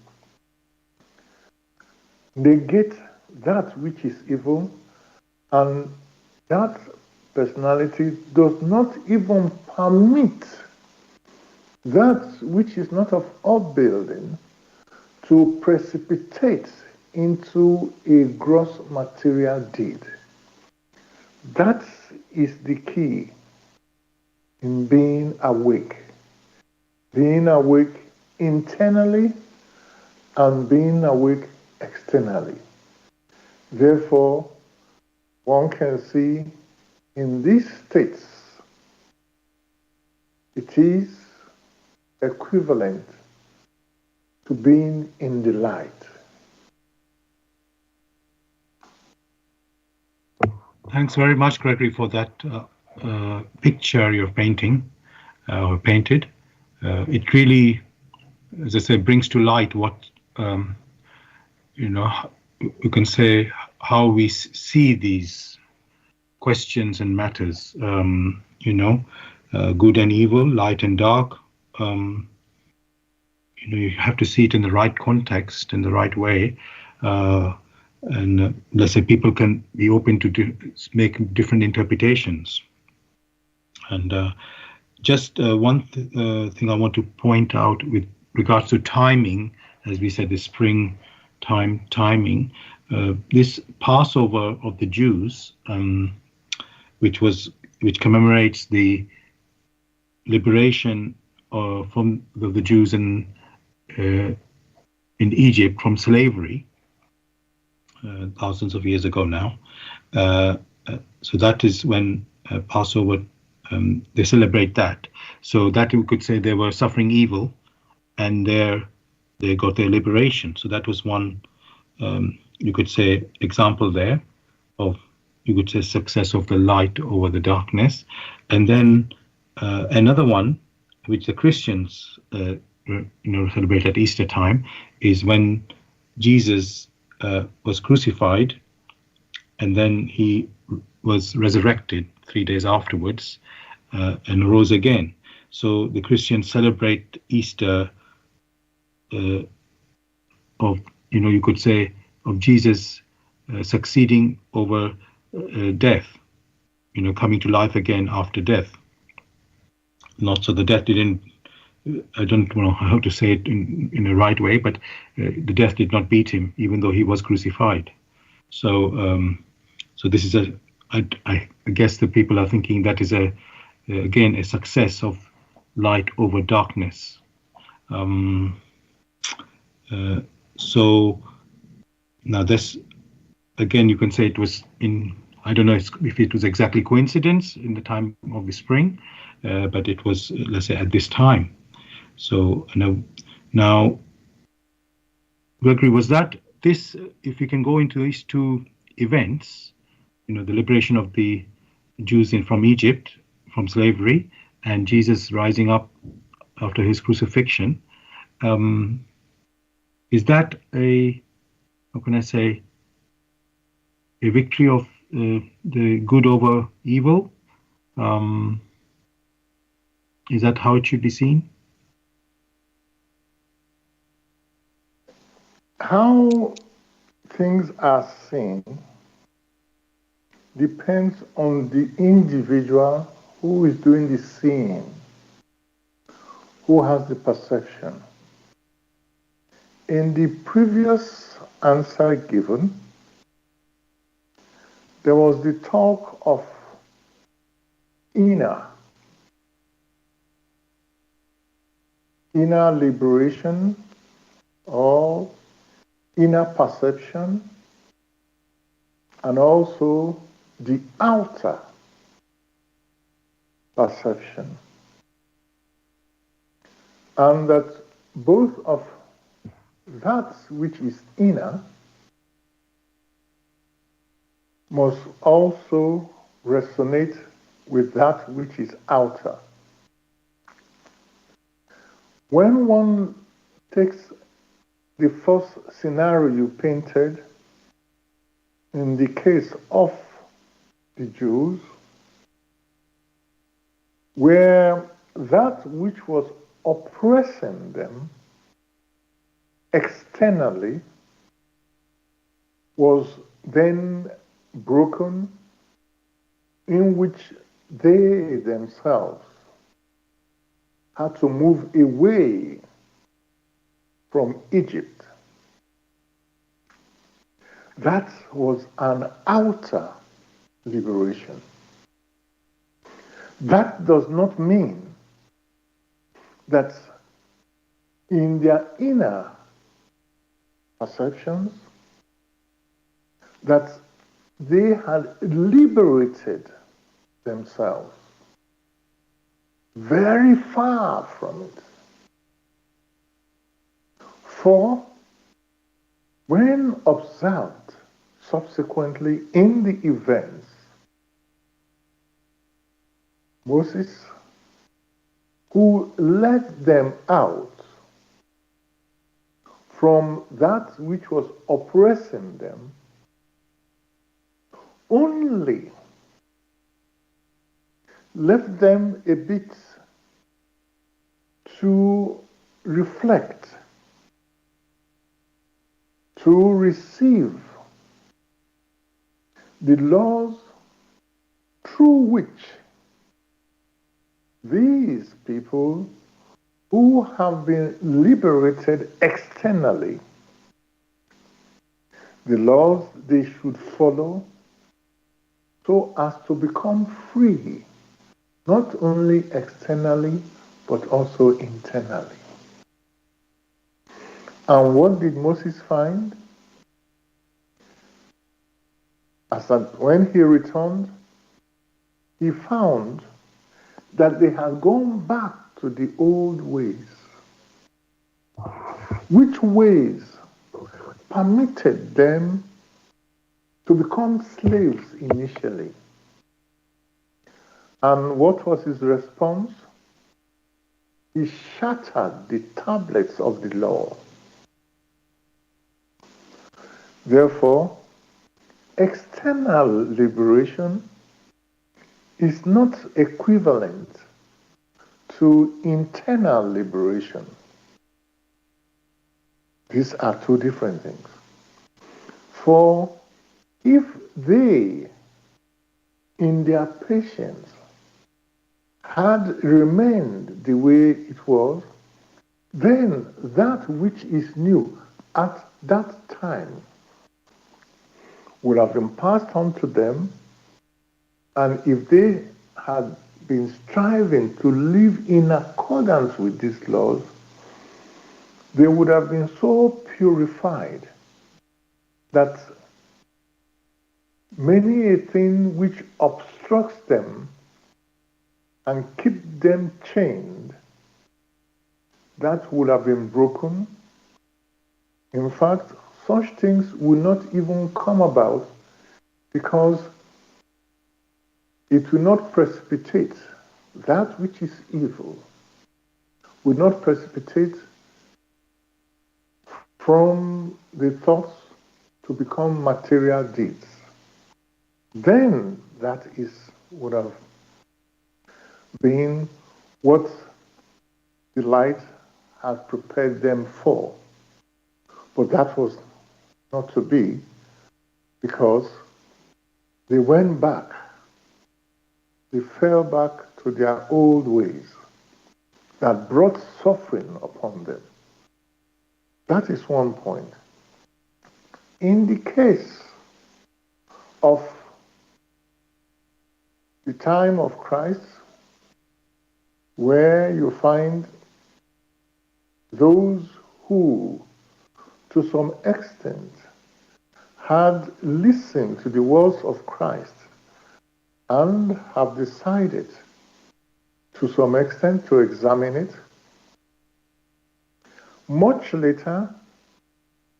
negate that which is evil, and that personality does not even permit that which is not of upbuilding to precipitate into a gross material deed. That is the key in being awake internally and being awake externally. Therefore, one can see in these states, it is equivalent to being in the light. Thanks very much, Gregory, for that picture you're painting or painted. It really, as I say, brings to light what you can say, how we see these questions and matters. Good and evil, light and dark. You have to see it in the right context, in the right way. And let's say people can be open to make different interpretations. And just one thing I want to point out with regards to timing, as we said, the spring timing, this Passover of the Jews, which commemorates the liberation from the Jews in Egypt from slavery. Thousands of years ago now. So that is when Passover they celebrate that. So that you could say they were suffering evil, and there they got their liberation. So that was one, you could say, example there of, you could say, success of the light over the darkness. And then another one, which the Christians celebrate at Easter time, is when Jesus was crucified, and then he was resurrected 3 days afterwards, and rose again. So the Christians celebrate Easter of, you could say, of Jesus succeeding over death, coming to life again after death. Not so the death didn't, I don't know how to say it in a right way, but the death did not beat him, even though he was crucified. So, so this is I guess the people are thinking that is again a success of light over darkness. So now this, again, you can say it was in, I don't know if it was exactly coincidence in the time of the spring, but it was, let's say, at this time. So now, Gregory, was that this, if you can go into these two events, the liberation of the Jews from Egypt, from slavery, and Jesus rising up after his crucifixion, is that a, how can I say, a victory of the good over evil? Is that how it should be seen? How things are seen depends on the individual who is doing the seeing, who has the perception. In the previous answer given, there was the talk of inner liberation or inner perception, and also the outer perception. And that both of that which is inner must also resonate with that which is outer. When one takes the first scenario you painted, in the case of the Jews, where that which was oppressing them externally was then broken, in which they themselves had to move away from Egypt. That was an outer liberation. That does not mean that in their inner perceptions that they had liberated themselves. Very far from it. For when observed subsequently in the events, Moses, who led them out from that which was oppressing them, only left them a bit to reflect, to receive the laws through which these people who have been liberated externally, the laws they should follow so as to become free, not only externally, but also internally. And what did Moses find? When he returned, he found that they had gone back to the old ways. Which ways permitted them to become slaves initially? And what was his response? He shattered the tablets of the law. Therefore, external liberation is not equivalent to internal liberation. These are two different things. For if they, in their patience, had remained the way it was, then that which is new at that time would have been passed on to them, and if they had been striving to live in accordance with these laws, they would have been so purified that many a thing which obstructs them and keep them chained, that would have been broken. In fact, such things will not even come about because it will not precipitate that which is evil, will not precipitate from the thoughts to become material deeds. Then that would have been what the light had prepared them for. But that was not to be, because they went back, they fell back to their old ways that brought suffering upon them. That is one point. In the case of the time of Christ, where you find those who, to some extent, had listened to the words of Christ and have decided, to some extent, to examine it, much later,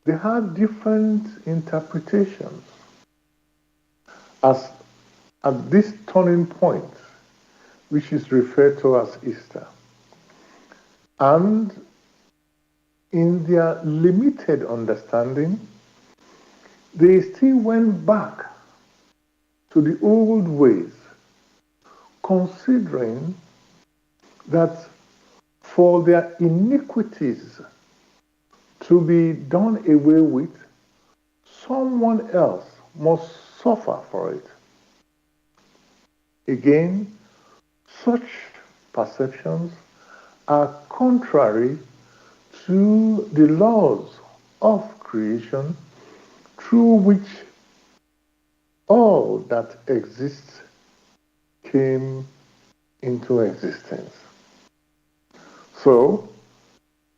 they had different interpretations as at this turning point, which is referred to as Easter. And in their limited understanding, they still went back to the old ways, considering that for their iniquities to be done away with, someone else must suffer for it. Again, such perceptions are contrary to the laws of creation through which all that exists came into existence. So,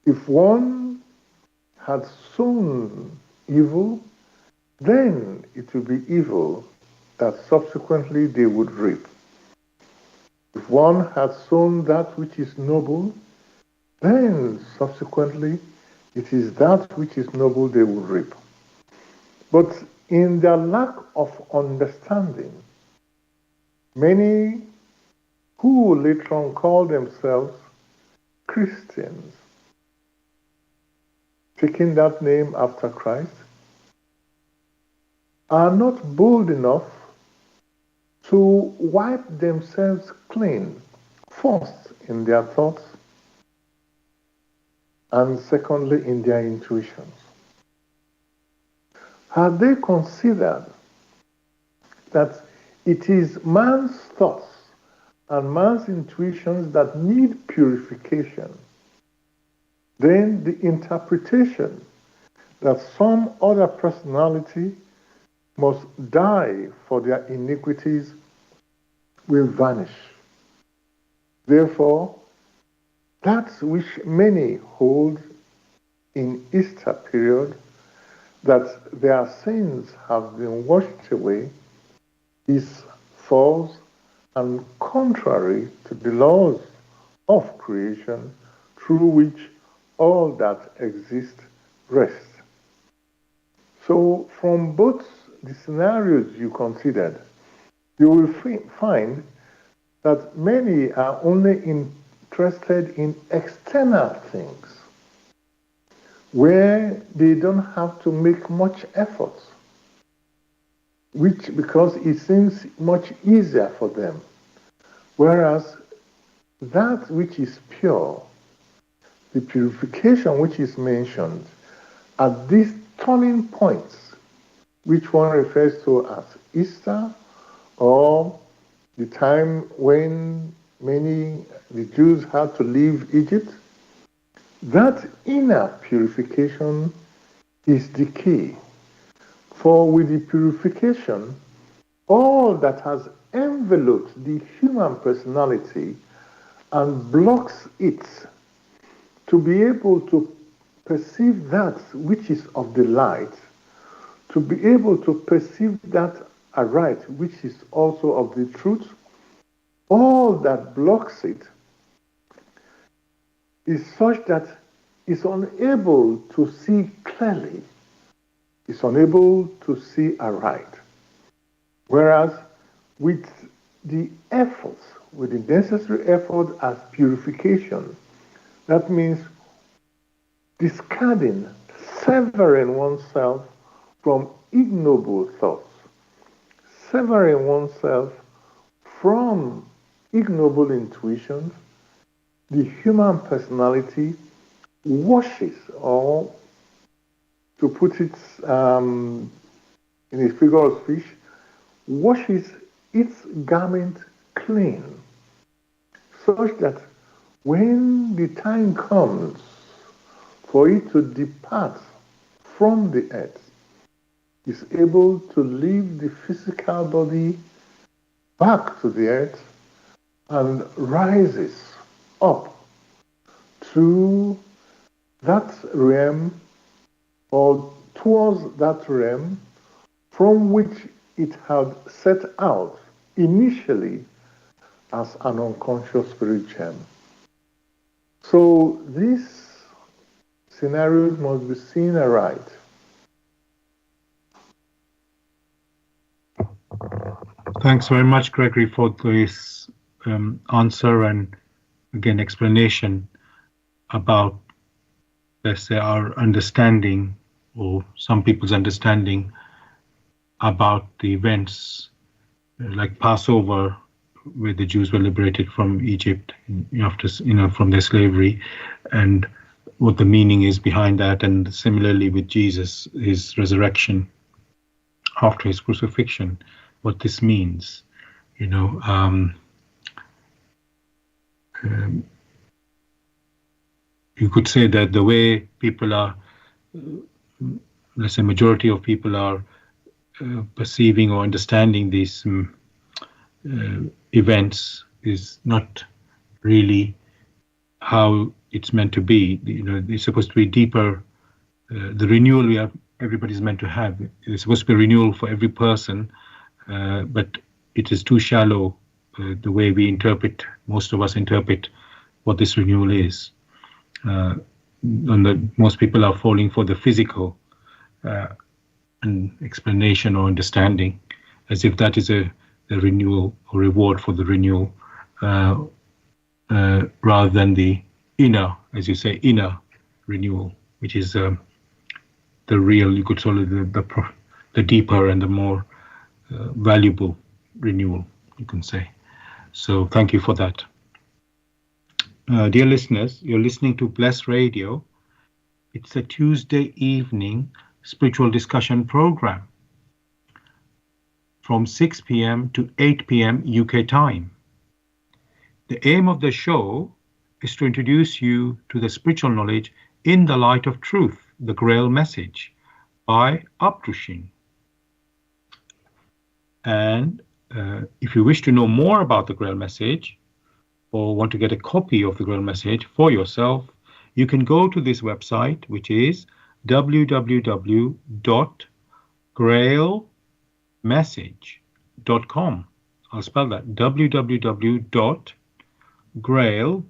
if one had sown evil, then it will be evil that subsequently they would reap. If one had sown that which is noble, then subsequently it is that which is noble they will reap. But in their lack of understanding, many who later on call themselves Christians, taking that name after Christ, are not bold enough to wipe themselves clean, first in their thoughts, and secondly in their intuitions. Have they considered that it is man's thoughts and man's intuitions that need purification? Then the interpretation that some other personality must die for their iniquities will vanish. Therefore, that which many hold in Easter period, that their sins have been washed away, is false and contrary to the laws of creation through which all that exists rests. So, from both the scenarios you considered, you will find that many are only interested in external things where they don't have to make much effort, which because it seems much easier for them. Whereas that which is pure, the purification which is mentioned, at these turning points, which one refers to as Easter, or the time when the Jews had to leave Egypt, that inner purification is the key. For with the purification, all that has enveloped the human personality and blocks it to be able to perceive that which is of the light, to be able to perceive that aright, which is also of the truth, all that blocks it is such that it's unable to see clearly, it's unable to see aright. Whereas with the efforts, with the necessary effort as purification, that means discarding, severing oneself from ignoble thoughts, severing oneself from ignoble intuitions, the human personality washes, or to put it in a figure of speech, washes its garment clean, such that when the time comes for it to depart from the earth, is able to leave the physical body back to the earth and rises up to that realm, or towards that realm from which it had set out initially as an unconscious spirit gem. So these scenarios must be seen aright. Thanks very much, Gregory, for this answer and again explanation about, let's say, our understanding, or some people's understanding about the events like Passover, where the Jews were liberated from Egypt after, from their slavery, and what the meaning is behind that, and similarly with Jesus, his resurrection after his crucifixion, what this means. You could say that the way people are, let's say majority of people are perceiving or understanding these events is not really how it's meant to be. It's supposed to be deeper. The renewal everybody's meant to have. It's supposed to be renewal for every person, but it is too shallow the way most of us interpret what this renewal is. And most people are falling for the physical explanation or understanding, as if that is a renewal or reward for the renewal, rather than the inner, as you say, inner renewal, which is the real, you could call it the deeper and the more valuable renewal, you can say. So thank you for that. Dear listeners, you're listening to Bless Radio. It's a Tuesday evening spiritual discussion program from 6 p.m. to 8 p.m. UK time. The aim of the show is to introduce you to the spiritual knowledge in the light of truth, the Grail message by Abdushin. And if you wish to know more about the Grail message, or want to get a copy of the Grail message for yourself, you can go to this website, which is www.grailmessage.com, I'll spell that, www.grail, Grail,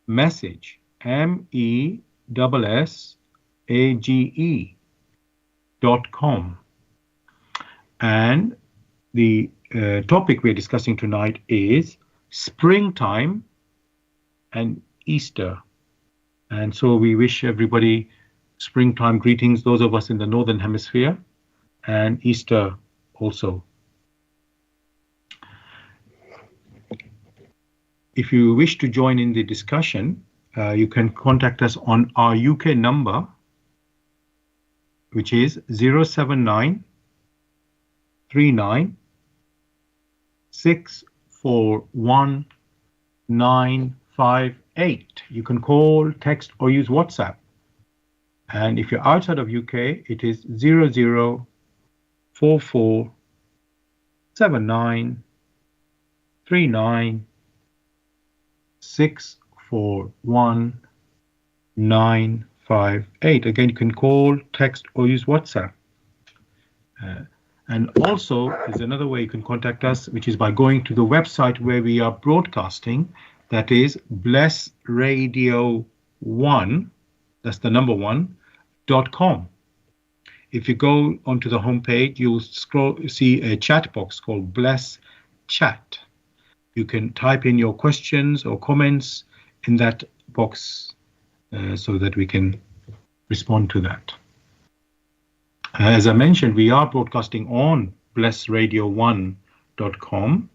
message, MESSAGE.com. And the topic we're discussing tonight is springtime and Easter. And so we wish everybody springtime greetings, those of us in the Northern Hemisphere, and Easter also. If you wish to join in the discussion, you can contact us on our UK number, which is 079 39 641 958. You can call, text, or use WhatsApp. And if you're outside of UK, it is 0044 79 39 641 958. Again, you can call, text, or use WhatsApp. And also, there's another way you can contact us, which is by going to the website where we are broadcasting. That is Bless Radio 1. That's the number 1.com. If you go onto the homepage, you'll see a chat box called Bless Chat. You can type in your questions or comments in that box so that we can respond to that. As I mentioned, we are broadcasting on blessradio1.com.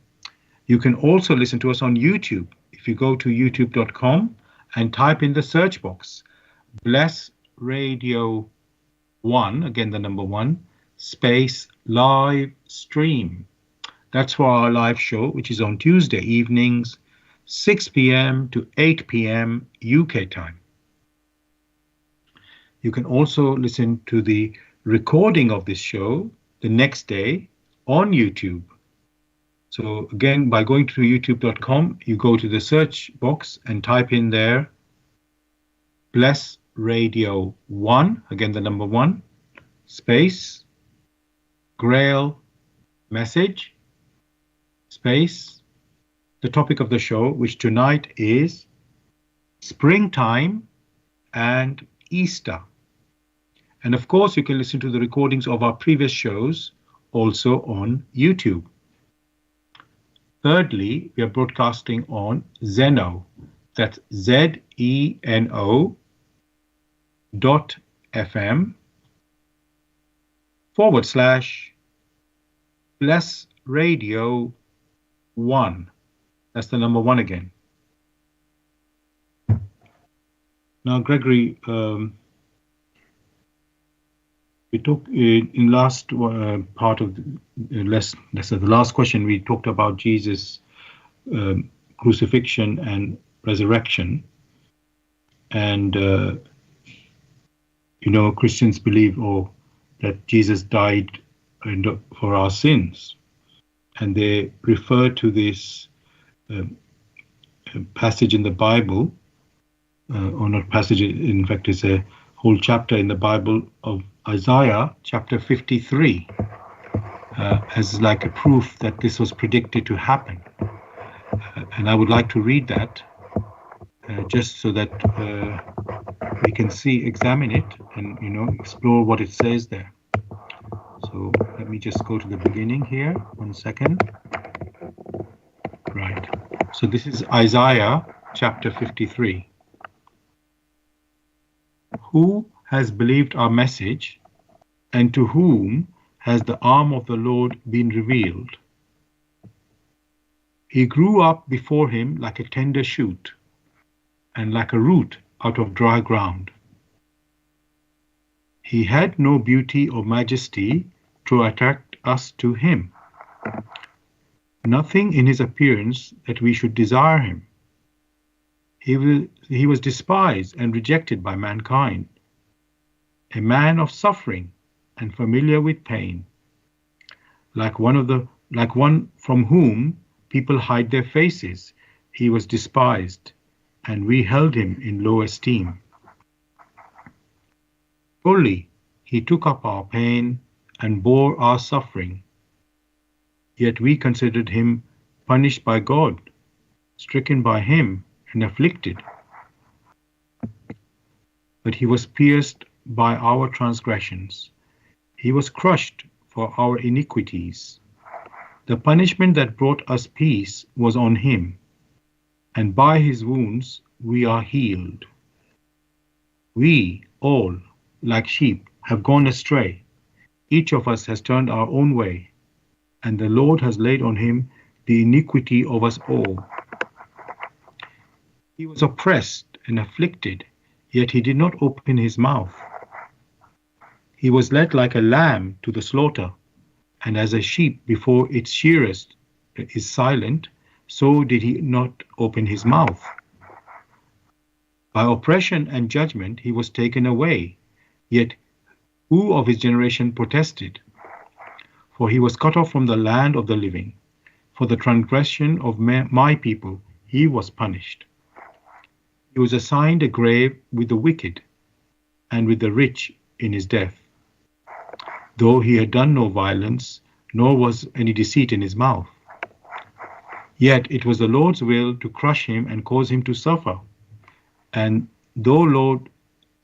You can also listen to us on YouTube. If you go to youtube.com and type in the search box, Bless Radio 1, again the number 1, space live stream. That's for our live show, which is on Tuesday evenings, 6 p.m. to 8 p.m. UK time. You can also listen to the recording of this show the next day on YouTube. So again, by going to youtube.com, you go to the search box and type in there, Bless Radio 1, again the number 1, space, Grail message, space, the topic of the show, which tonight is springtime and Easter. And of course, you can listen to the recordings of our previous shows also on YouTube. Thirdly, we are broadcasting on Zeno. That's ZENO.FM/Bless Radio 1. That's the number 1 again. Now, Gregory, we talked in last part of the last question, we talked about Jesus' crucifixion and resurrection. And, Christians believe that Jesus died for our sins. And they refer to this passage in the Bible, or not passage, in fact, it's a whole chapter in the Bible of Isaiah chapter 53 as like a proof that this was predicted to happen. And I would like to read that just so that we can examine it and, explore what it says there. So let me just go to the beginning here, 1 second. Right. So this is Isaiah chapter 53. Who has believed our message, and to whom has the arm of the Lord been revealed? He grew up before him like a tender shoot, and like a root out of dry ground. He had no beauty or majesty to attract us to him, nothing in his appearance that we should desire him. He was despised and rejected by mankind, a man of suffering and familiar with pain, like one from whom people hide their faces. He was despised, and we held him in low esteem. Surely he took up our pain and bore our suffering. Yet we considered him punished by God, stricken by him, and afflicted. But he was pierced by our transgressions. He was crushed for our iniquities. The punishment that brought us peace was on him, and by his wounds we are healed. We all, like sheep, have gone astray. Each of us has turned our own way, and the Lord has laid on him the iniquity of us all. He was oppressed and afflicted, yet he did not open his mouth. He was led like a lamb to the slaughter, and as a sheep before its shearers is silent, so did he not open his mouth. By oppression and judgment he was taken away, yet who of his generation protested? For he was cut off from the land of the living. For the transgression of my people he was punished. He was assigned a grave with the wicked, and with the rich in his death. Though he had done no violence, nor was any deceit in his mouth. Yet it was the Lord's will to crush him and cause him to suffer. And though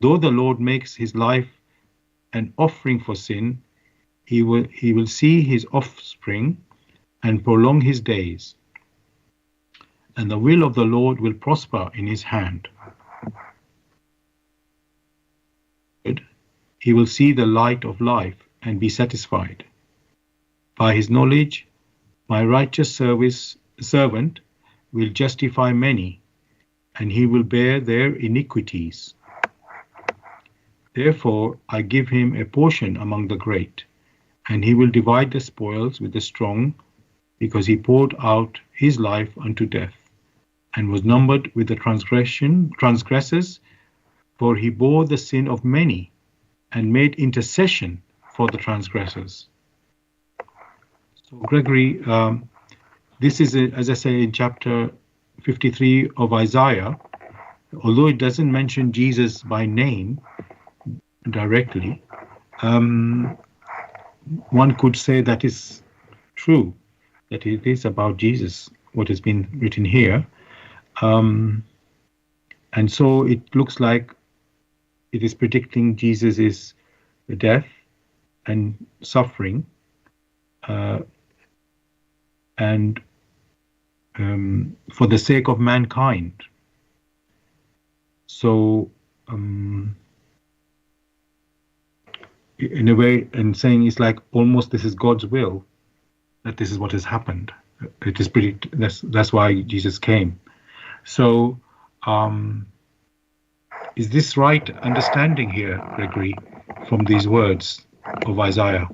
the Lord makes his life an offering for sin, he will see his offspring and prolong his days. And the will of the Lord will prosper in his hand. He will see the light of life and be satisfied. By his knowledge, my righteous servant will justify many, and he will bear their iniquities. Therefore I give him a portion among the great, and he will divide the spoils with the strong, because he poured out his life unto death, and was numbered with the transgressors, for he bore the sin of many, and made intercession for the transgressors. So Gregory, this is, as I say, in chapter 53 of Isaiah, although it doesn't mention Jesus by name directly, one could say that is true, that it is about Jesus, what has been written here. And so it looks like it is predicting Jesus' death and suffering, and for the sake of mankind. So, in a way, and saying it's like almost this is God's will, that this is what has happened. It is that's why Jesus came. So, is this right understanding here, Gregory, from these words of Isaiah?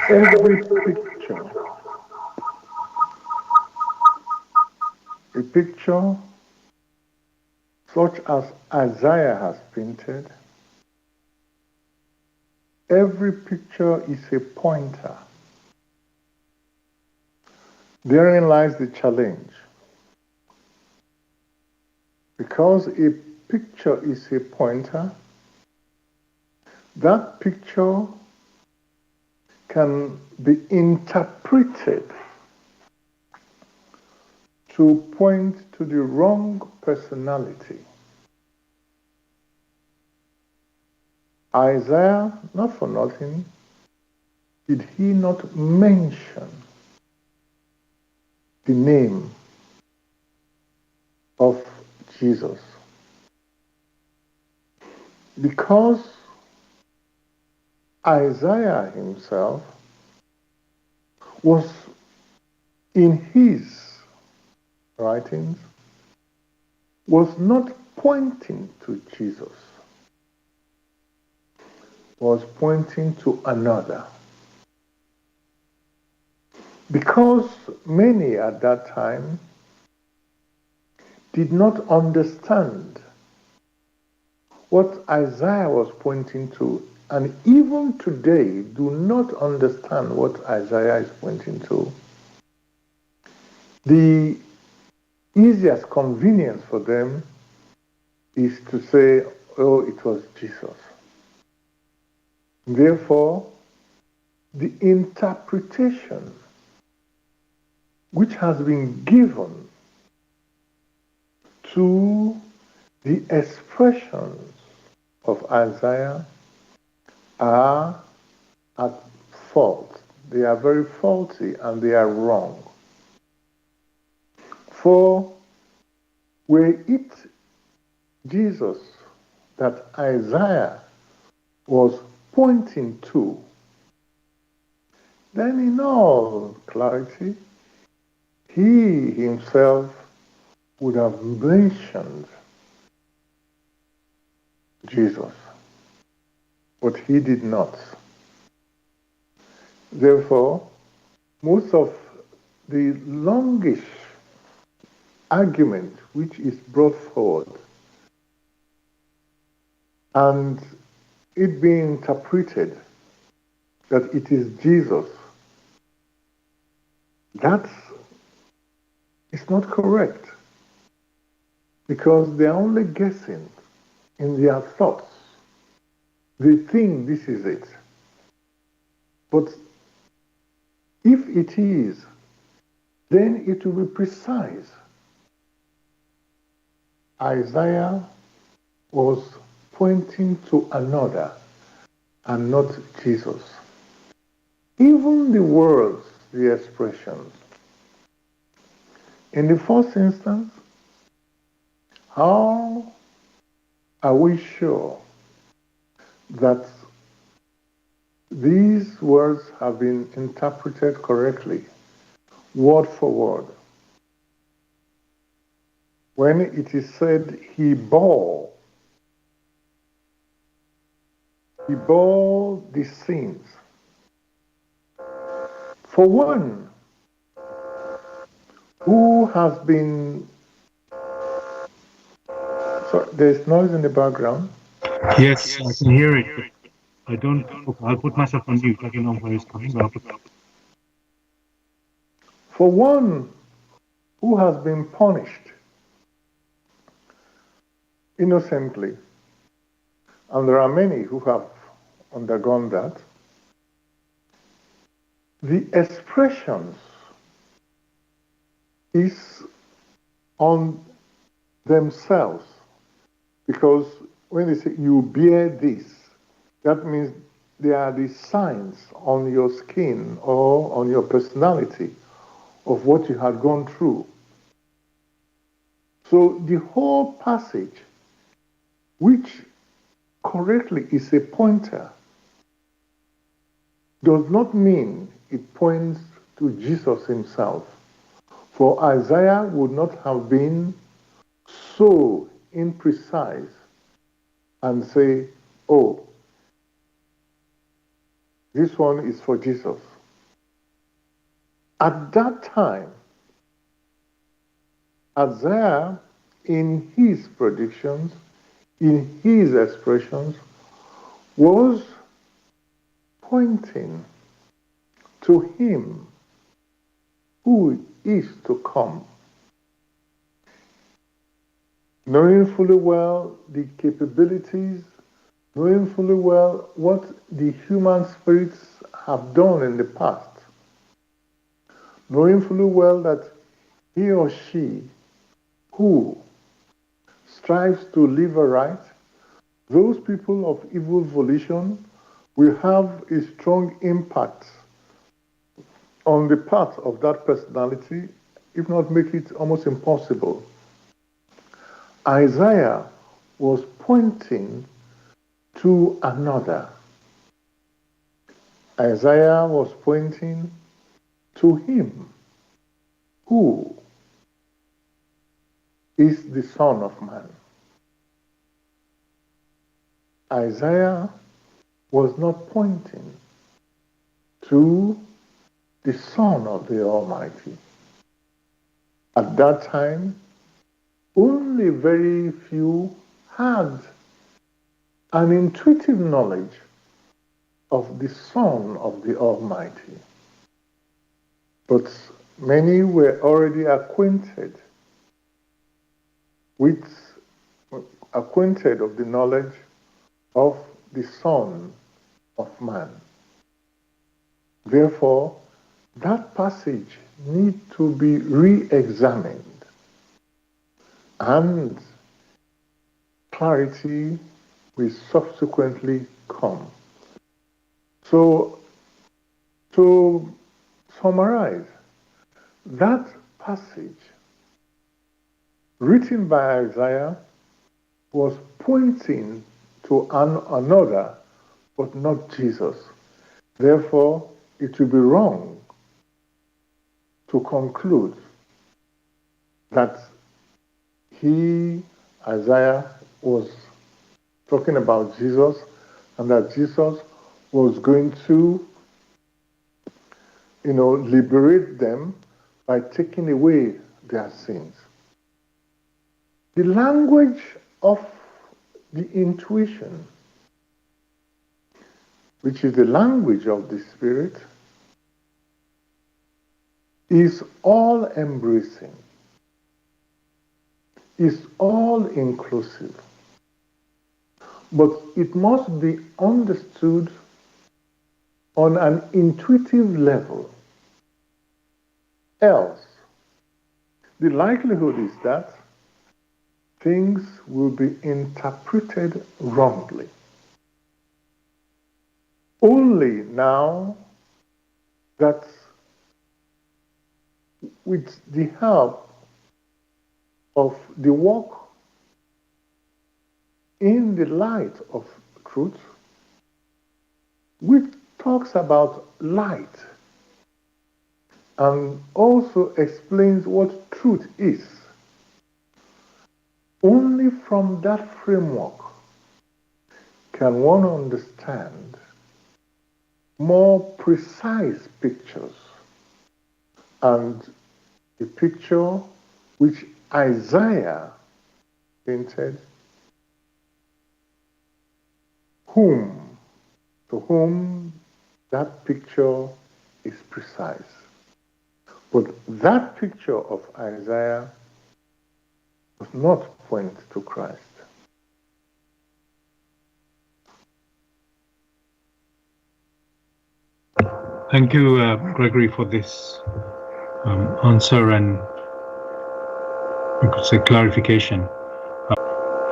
Every picture, a picture such as Isaiah has painted, every picture is a pointer. Therein lies the challenge. Because a picture is a pointer, that picture can be interpreted to point to the wrong personality. Isaiah, not for nothing, did he not mention the name of Jesus? Because Isaiah himself was, in his writings, was not pointing to Jesus, was pointing to another. Because many at that time did not understand what Isaiah was pointing to, and even today do not understand what Isaiah is pointing to, the easiest convenience for them is to say, oh, it was Jesus. Therefore, the interpretation which has been given to the expressions of Isaiah are at fault. They are very faulty and they are wrong. For were it Jesus that Isaiah was pointing to, then in all clarity, he himself would have mentioned Jesus, but he did not. Therefore, most of the longish argument which is brought forward and it being interpreted that it is Jesus, that is not correct, because they are only guessing in their thoughts. They think this is it. But if it is, then it will be precise. Isaiah was pointing to another and not Jesus. Even the words, the expressions. In the first instance, how are we sure that these words have been interpreted correctly, word for word? When it is said he bore the sins. For one who has been, sorry, there's noise in the background. Yes, I can hear it. I don't. Okay, I'll put myself on mute. I don't know where it's coming from. For one who has been punished innocently, and there are many who have undergone that, the expressions is on themselves, because when they say you bear this, that means there are the signs on your skin or on your personality of what you had gone through. So the whole passage, which correctly is a pointer, does not mean it points to Jesus himself. For Isaiah would not have been so imprecise and say, oh, this one is for Jesus. At that time, Isaiah, in his predictions, in his expressions, was pointing to him who is to come, knowing fully well the capabilities, knowing fully well what the human spirits have done in the past, knowing fully well that he or she who strives to live aright, those people of evil volition will have a strong impact on the part of that personality, if not make it almost impossible. Isaiah was pointing to another. Isaiah was pointing to him who is the Son of Man. Isaiah was not pointing to the Son of the Almighty. At that time, only very few had an intuitive knowledge of the Son of the Almighty. But many were already acquainted of the knowledge of the Son of Man. Therefore, that passage needs to be re-examined and clarity will subsequently come. So, to summarize, that passage written by Isaiah was pointing to another, but not Jesus. Therefore, it would be wrong to conclude that Isaiah, was talking about Jesus and that Jesus was going to, liberate them by taking away their sins. The language of the intuition, which is the language of the Spirit, is all embracing, is all inclusive, but it must be understood on an intuitive level. Else, the likelihood is that things will be interpreted wrongly. Only now that with the help of the walk in the light of truth, which talks about light and also explains what truth is. Only from that framework can one understand more precise pictures, and the picture which Isaiah painted, to whom that picture is precise. But that picture of Isaiah does not point to Christ. Thank you, Gregory, for this answer and you could say clarification.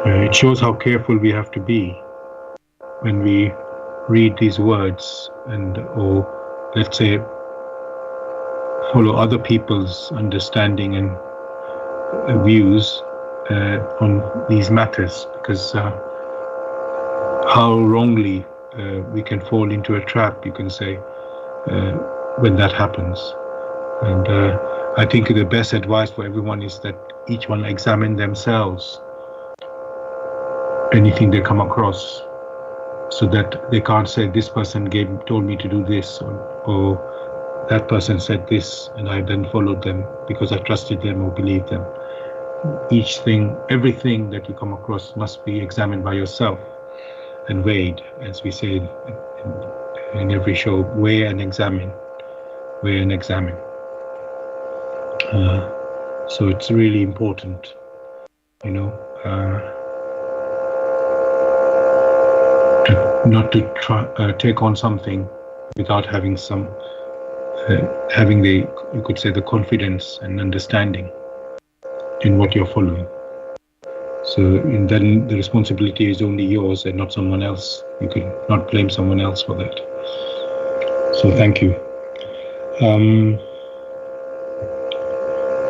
It shows how careful we have to be when we read these words or let's say follow other people's understanding and views on these matters, because how wrongly we can fall into a trap, you can say, when that happens. And I think the best advice for everyone is that each one examine themselves, anything they come across, so that they can't say this person told me to do this, or that person said this and I then followed them because I trusted them or believed them. Everything that you come across must be examined by yourself and weighed, as we say in every show, weigh and examine. So it's really important, not to try take on something without having you could say, the confidence and understanding in what you're following. So then the responsibility is only yours and not someone else. You can not blame someone else for that. So thank you.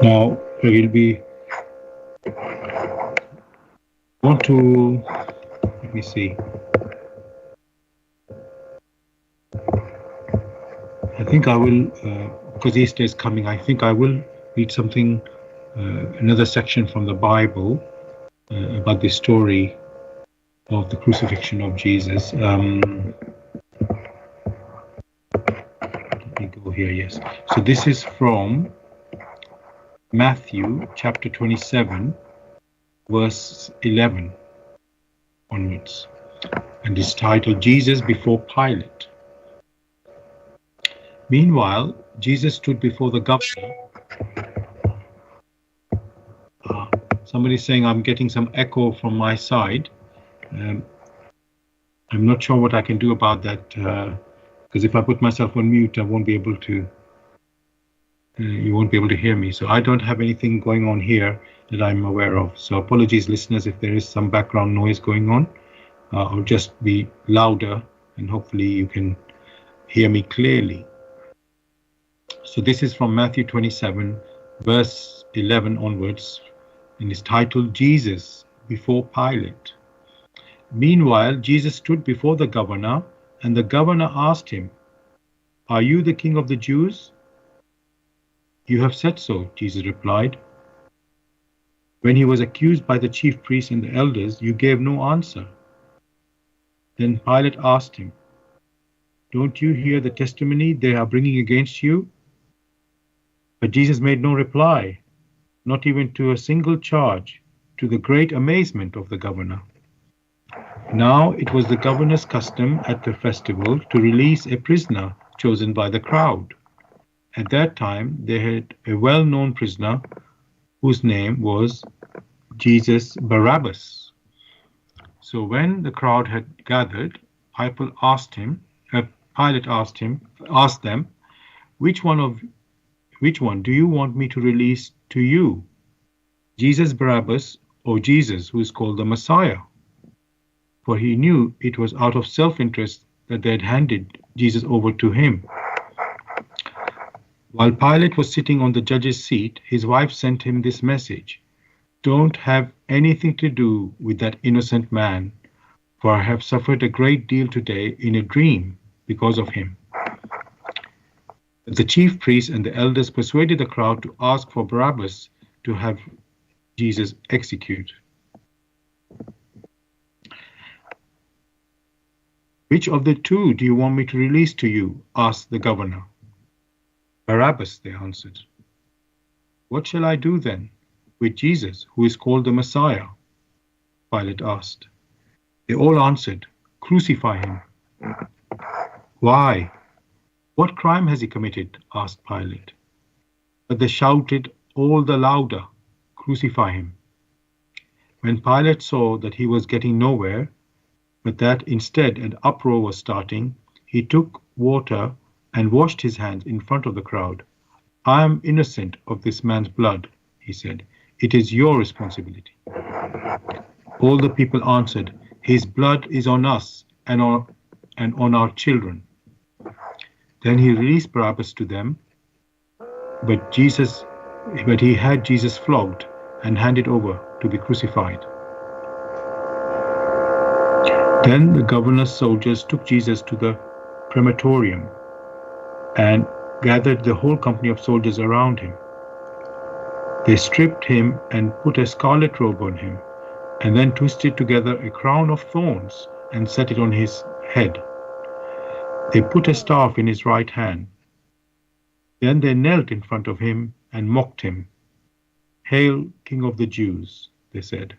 Now we'll be want to let me see. I think I will, because Easter is coming, I think I will read something, another section from the Bible about the story of the crucifixion of Jesus. Let me go here, yes. So this is from Matthew chapter 27, verse 11 onwards. And it's titled, Jesus Before Pilate. Meanwhile, Jesus stood before the governor. Somebody's saying I'm getting some echo from my side. I'm not sure what I can do about that, because if I put myself on mute, I won't be able to. You won't be able to hear me. So I don't have anything going on here that I'm aware of. So apologies, listeners, if there is some background noise going on. I'll just be louder, and hopefully you can hear me clearly. So this is from Matthew 27, verse 11 onwards, and it's titled Jesus Before Pilate. Meanwhile, Jesus stood before the governor, and the governor asked him, "Are you the king of the Jews?" "You have said so," Jesus replied. "When he was accused by the chief priests and the elders, you gave no answer." Then Pilate asked him, "Don't you hear the testimony they are bringing against you?" But Jesus made no reply, not even to a single charge, to the great amazement of the governor. Now it was the governor's custom at the festival to release a prisoner chosen by the crowd. At that time, they had a well-known prisoner whose name was Jesus Barabbas. So when the crowd had gathered, Pilate asked them, "Which one do you want me to release to you? Jesus Barabbas or Jesus, who is called the Messiah?" For he knew it was out of self-interest that they had handed Jesus over to him. While Pilate was sitting on the judge's seat, his wife sent him this message: "Don't have anything to do with that innocent man, for I have suffered a great deal today in a dream because of him." But the chief priests and the elders persuaded the crowd to ask for Barabbas to have Jesus executed. "Which of the two do you want me to release to you?" asked the governor. "Barabbas," they answered. "What shall I do then with Jesus, who is called the Messiah?" Pilate asked. They all answered, "Crucify him." "Why? What crime has he committed?" asked Pilate. But they shouted all the louder, "Crucify him." When Pilate saw that he was getting nowhere, but that instead an uproar was starting, he took water and washed his hands in front of the crowd. "I am innocent of this man's blood," he said. "It is your responsibility." All the people answered, "His blood is on us and on our children." Then he released Barabbas to them, but he had Jesus flogged and handed over to be crucified. Then the governor's soldiers took Jesus to the praetorium and gathered the whole company of soldiers around him. They stripped him and put a scarlet robe on him, and then twisted together a crown of thorns and set it on his head. They put a staff in his right hand. Then they knelt in front of him and mocked him. "Hail, King of the Jews," they said.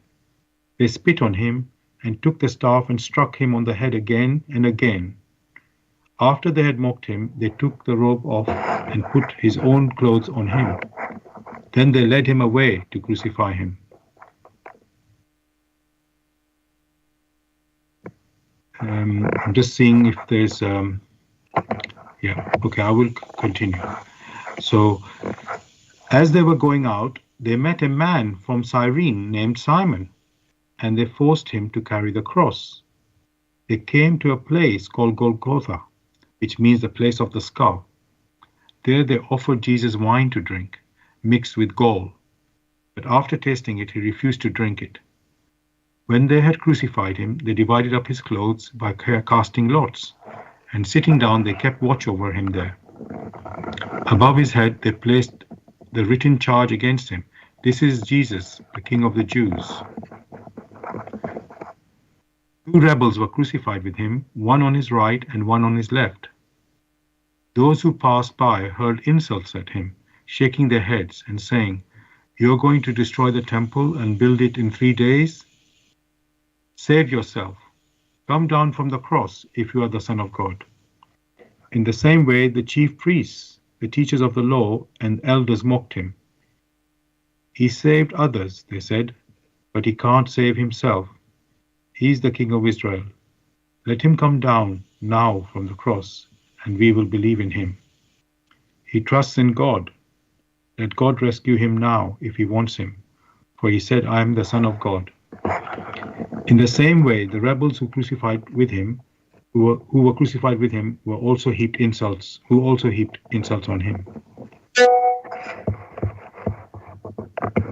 They spit on him and took the staff and struck him on the head again and again. After they had mocked him, they took the robe off and put his own clothes on him. Then they led him away to crucify him. I'm just seeing if there's I will continue. So as they were going out, they met a man from Cyrene named Simon, and they forced him to carry the cross. They came to a place called Golgotha, which means the place of the skull. There they offered Jesus wine to drink, mixed with gall. But after tasting it, he refused to drink it. When they had crucified him, they divided up his clothes by casting lots, and sitting down, they kept watch over him there. Above his head, they placed the written charge against him: "This is Jesus, the King of the Jews." 2 rebels were crucified with him, one on his right and one on his left. Those who passed by hurled insults at him, shaking their heads and saying, "You're going to destroy the temple and build it in 3 days? Save yourself. Come down from the cross if you are the Son of God." In the same way, the chief priests, the teachers of the law, and elders mocked him. "He saved others," they said, "but he can't save himself. He is the King of Israel. Let him come down now from the cross, and we will believe in him. He trusts in God. Let God rescue him now if he wants him, for he said, I am the Son of God. In the same way, the rebels who were crucified with him who also heaped insults on him.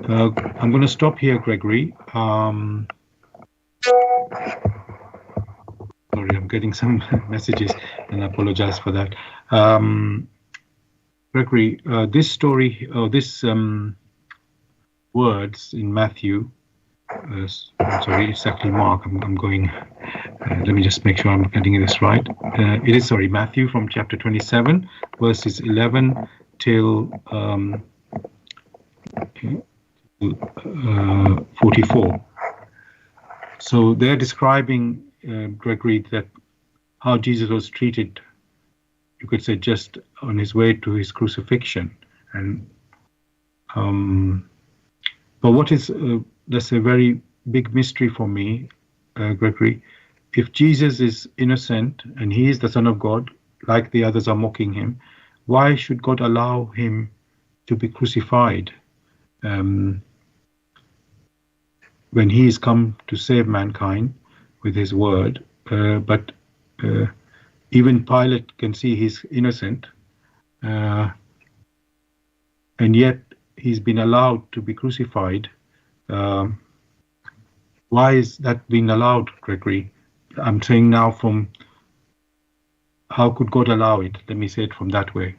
I'm going to stop here, Gregory. Sorry, I'm getting some messages, and I apologize for that. Gregory, this story, this words in Matthew, sorry, it's actually Mark. I'm going. Let me just make sure I'm getting this right. It is, sorry, Matthew from chapter 27, verses 11 till 44. So they're describing, Gregory, that how Jesus was treated, you could say, just on his way to his crucifixion. And but what is that's a very big mystery for me, Gregory. If Jesus is innocent and he is the Son of God, like the others are mocking him, why should God allow him to be crucified when he is come to save mankind with his word? But even Pilate can see he's innocent, and yet he's been allowed to be crucified. Why is that being allowed, Gregory? I'm saying now from how could God allow it? Let me say it from that way.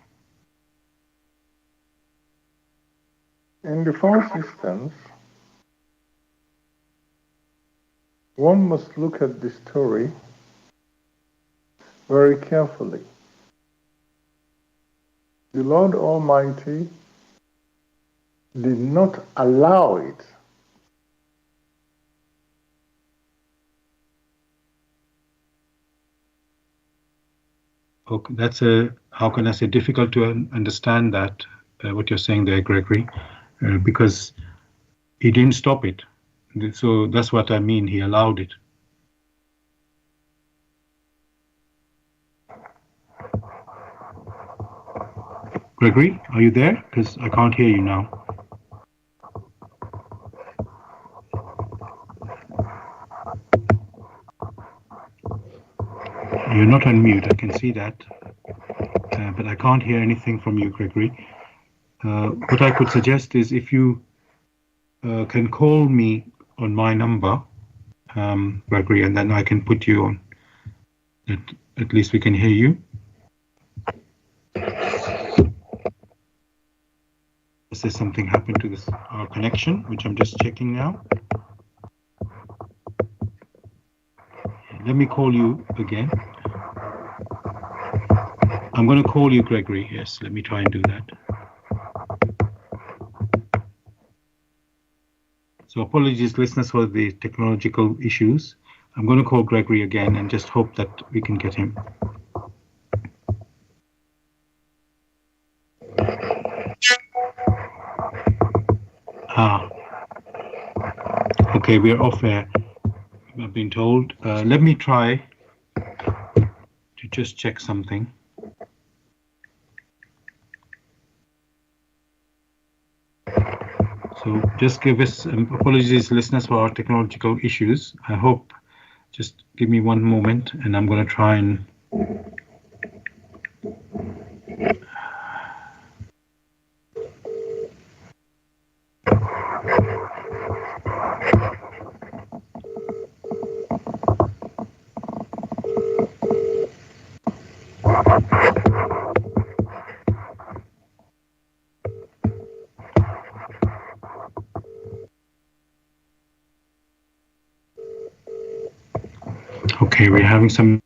In the first instance, one must look at the story very carefully. The Lord Almighty did not allow it. Okay, that's how can I say, difficult to understand that, what you're saying there, Gregory, because he didn't stop it. So that's what I mean, he allowed it. Gregory, are you there? Because I can't hear you now. You're not on mute, I can see that. But I can't hear anything from you, Gregory. What I could suggest is if you can call me on my number, Gregory, and then I can put you on. At least we can hear you. Is there something happened to this our connection, which I'm just checking now? Let me call you again. I'm going to call you, Gregory. Yes, let me try and do that. So apologies, listeners, for the technological issues. I'm going to call Gregory again and just hope that we can get him. Okay, we're off air, I've been told. Let me try to just check something. So just give us apologies, listeners, for our technological issues. I hope, just give me one moment and I'm going to try and okay, we're having some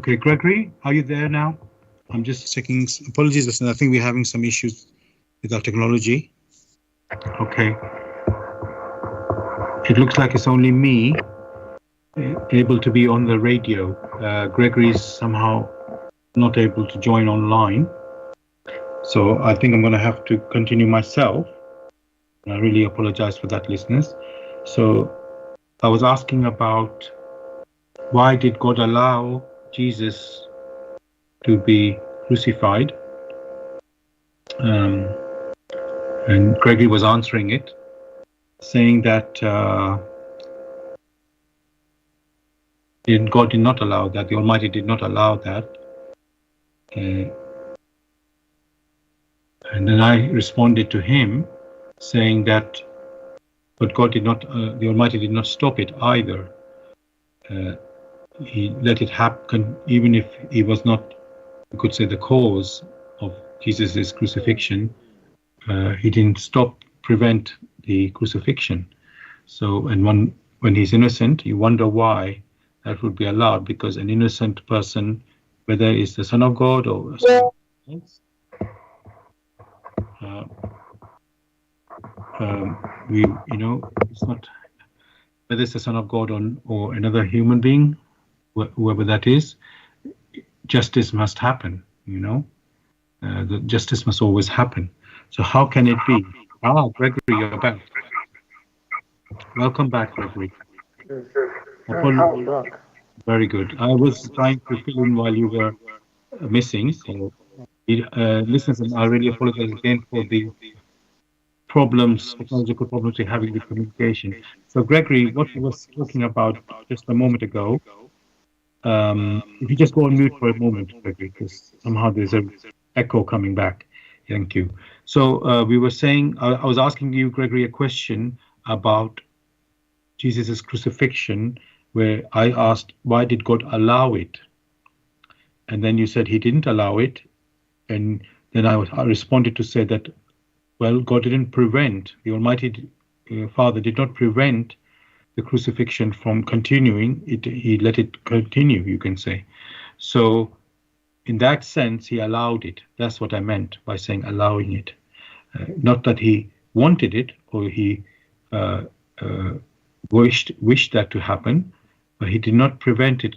Okay, Gregory, are you there now? I'm just checking. Apologies, listen, I think we're having some issues with our technology. Okay. It looks like it's only me able to be on the radio. Gregory's somehow not able to join online. So I think I'm going to have to continue myself. I really apologize for that, listeners. So I was asking about why did God allow Jesus to be crucified? And Gregory was answering it, saying that God did not allow that, the Almighty did not allow that. And then I responded to him, saying that, but God did not, the Almighty did not stop it either. He let it happen, even if he was not, you could say, the cause of Jesus' crucifixion. He didn't prevent the crucifixion. So, and when he's innocent, you wonder why that would be allowed, because an innocent person, whether it's the Son of God or someone else, it's not whether it's the Son of God or another human being, whoever that is, justice must happen. The justice must always happen. So how can it be? Gregory, you're back. Welcome back, Gregory. Yes. Very good. I was trying to fill in while you were missing. So, listeners, I really apologize again for the technological problems we're having with communication. So, Gregory, what you were talking about just a moment ago, if you just go on mute for a moment, Gregory, because somehow there's an echo coming back. Thank you. So we were saying, I was asking you, Gregory, a question about Jesus' crucifixion, where I asked, why did God allow it? And then you said he didn't allow it. And then I responded to say that, well, God didn't prevent, the Almighty Father did not prevent the crucifixion from continuing. He let it continue, you can say. So in that sense, he allowed it. That's what I meant by saying allowing it. Not that he wanted it or he wished that to happen, but he did not prevent it.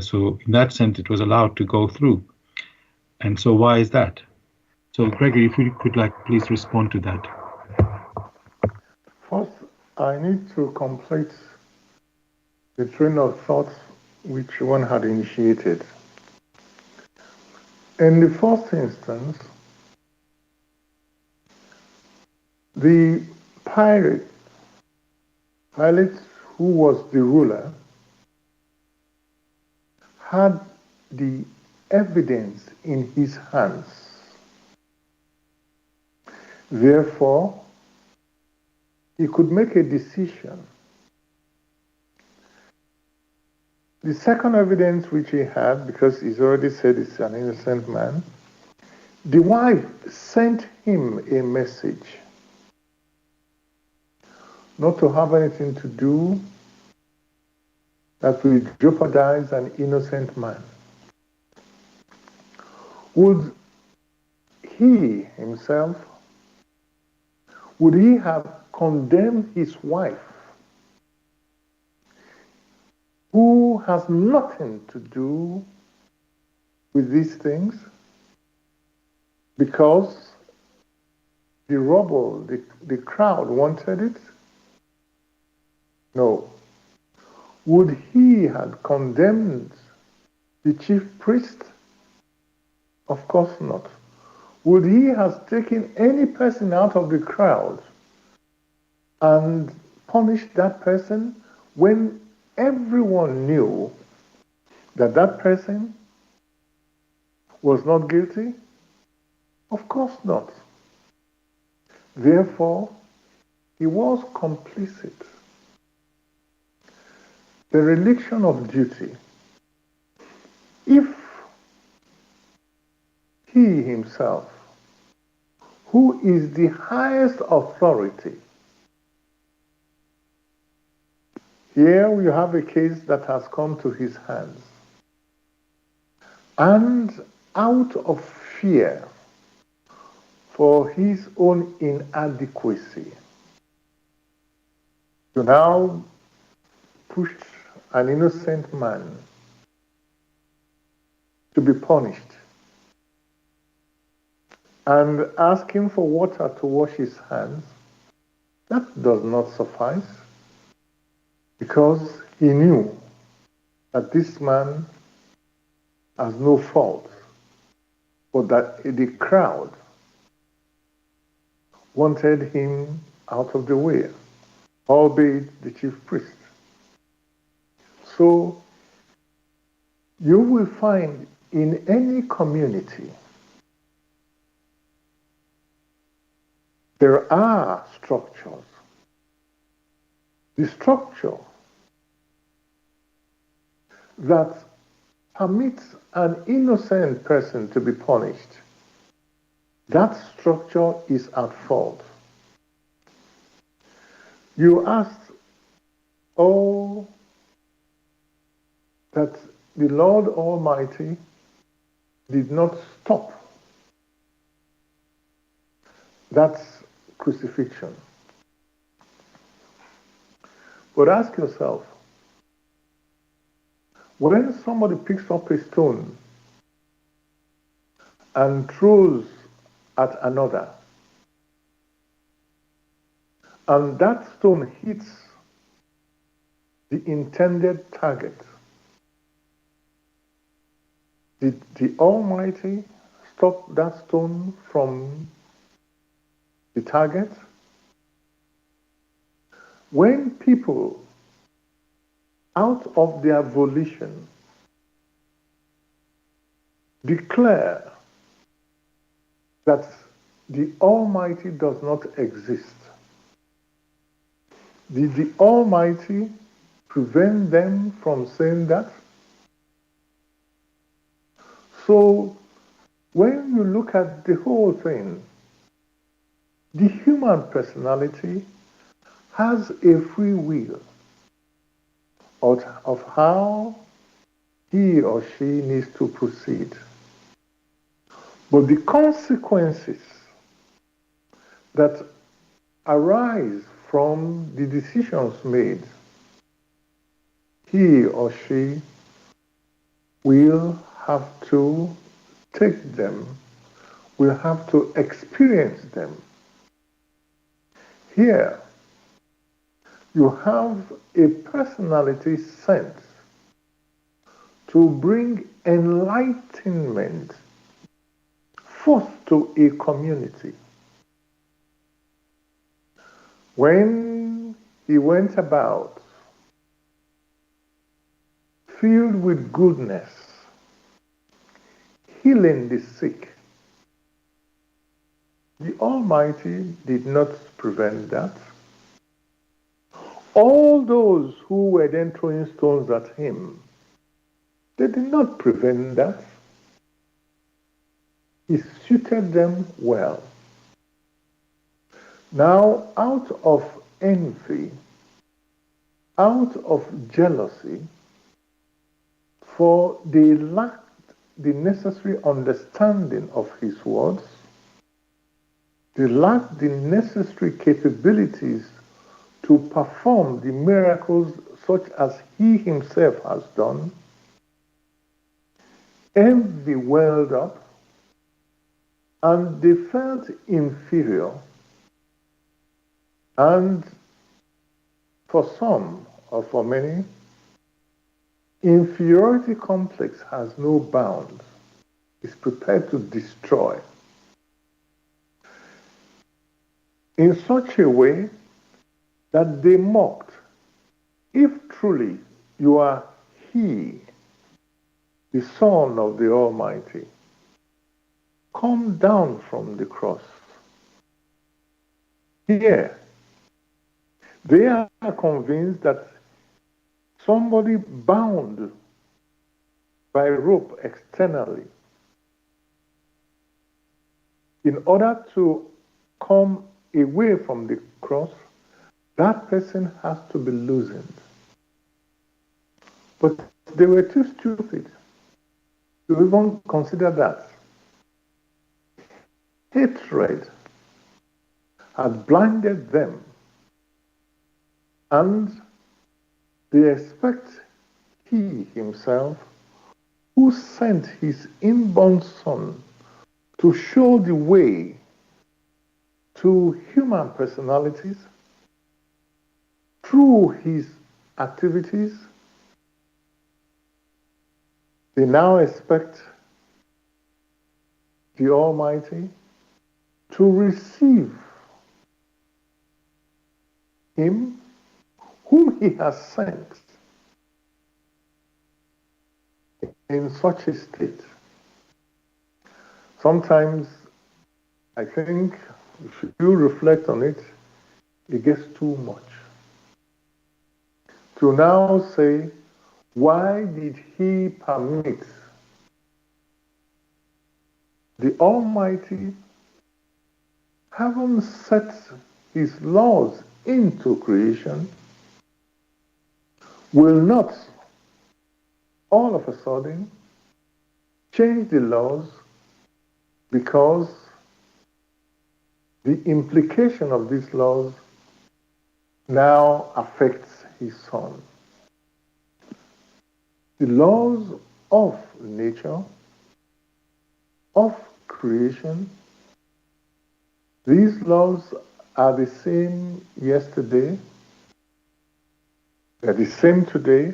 So in that sense, it was allowed to go through. And so why is that? So Gregory, if you could please respond to that. First, I need to complete the train of thoughts which one had initiated. In the first instance, the Pilate, who was the ruler, had the evidence in his hands. Therefore, he could make a decision. The second evidence which he had, because he's already said it's an innocent man, the wife sent him a message not to have anything to do that will jeopardize an innocent man. Would he himself, would he have condemned his wife, who has nothing to do with these things, because the rabble, the crowd wanted it? No. Would he have condemned the chief priest? Of course not. Would he have taken any person out of the crowd and punished that person when everyone knew that that person was not guilty? Of course not. Therefore, he was complicit. The religion of duty. If he himself, who is the highest authority, here we have a case that has come to his hands. And out of fear for his own inadequacy, to now push an innocent man to be punished and ask him for water to wash his hands, that does not suffice, because he knew that this man has no fault, but that the crowd wanted him out of the way, albeit the chief priest. So you will find in any community there are structures. The structure that permits an innocent person to be punished, that structure is at fault. You asked, oh, that the Lord Almighty did not stop that crucifixion. But ask yourself, when somebody picks up a stone and throws at another, and that stone hits the intended target, did the Almighty stop that stone from the target? When people, out of their volition, declare that the Almighty does not exist, did the Almighty prevent them from saying that? So, when you look at the whole thing, the human personality has a free will of how he or she needs to proceed. But the consequences that arise from the decisions made, he or she will have to take them, will have to experience them. Here, you have a personality sent to bring enlightenment forth to a community. When he went about filled with goodness, healing the sick, the Almighty did not prevent that. All those who were then throwing stones at him, they did not prevent that. He suited them well. Now, out of envy, out of jealousy, for they lacked the necessary understanding of his words, they lacked the necessary capabilities to perform the miracles such as he himself has done. Envy welled up, and they felt inferior. And for some, or for many, inferiority complex has no bounds. It's prepared to destroy. In such a way that they mocked, if truly you are he, the Son of the Almighty, come down from the cross. Here, they are convinced that somebody bound by rope externally, in order to come away from the cross, that person has to be loosened. But they were too stupid. to even consider that. Hatred had blinded them, and they expect he himself, who sent his inborn son to show the way to human personalities through his activities, they now expect the Almighty to receive him whom he has sent in such a state. Sometimes I think if you reflect on it, it gets too much. To now say, why did he permit the Almighty, having set his laws into creation, will not all of a sudden change the laws because the implication of these laws now affects his son. The laws of nature, of creation, these laws are the same yesterday, they're the same today,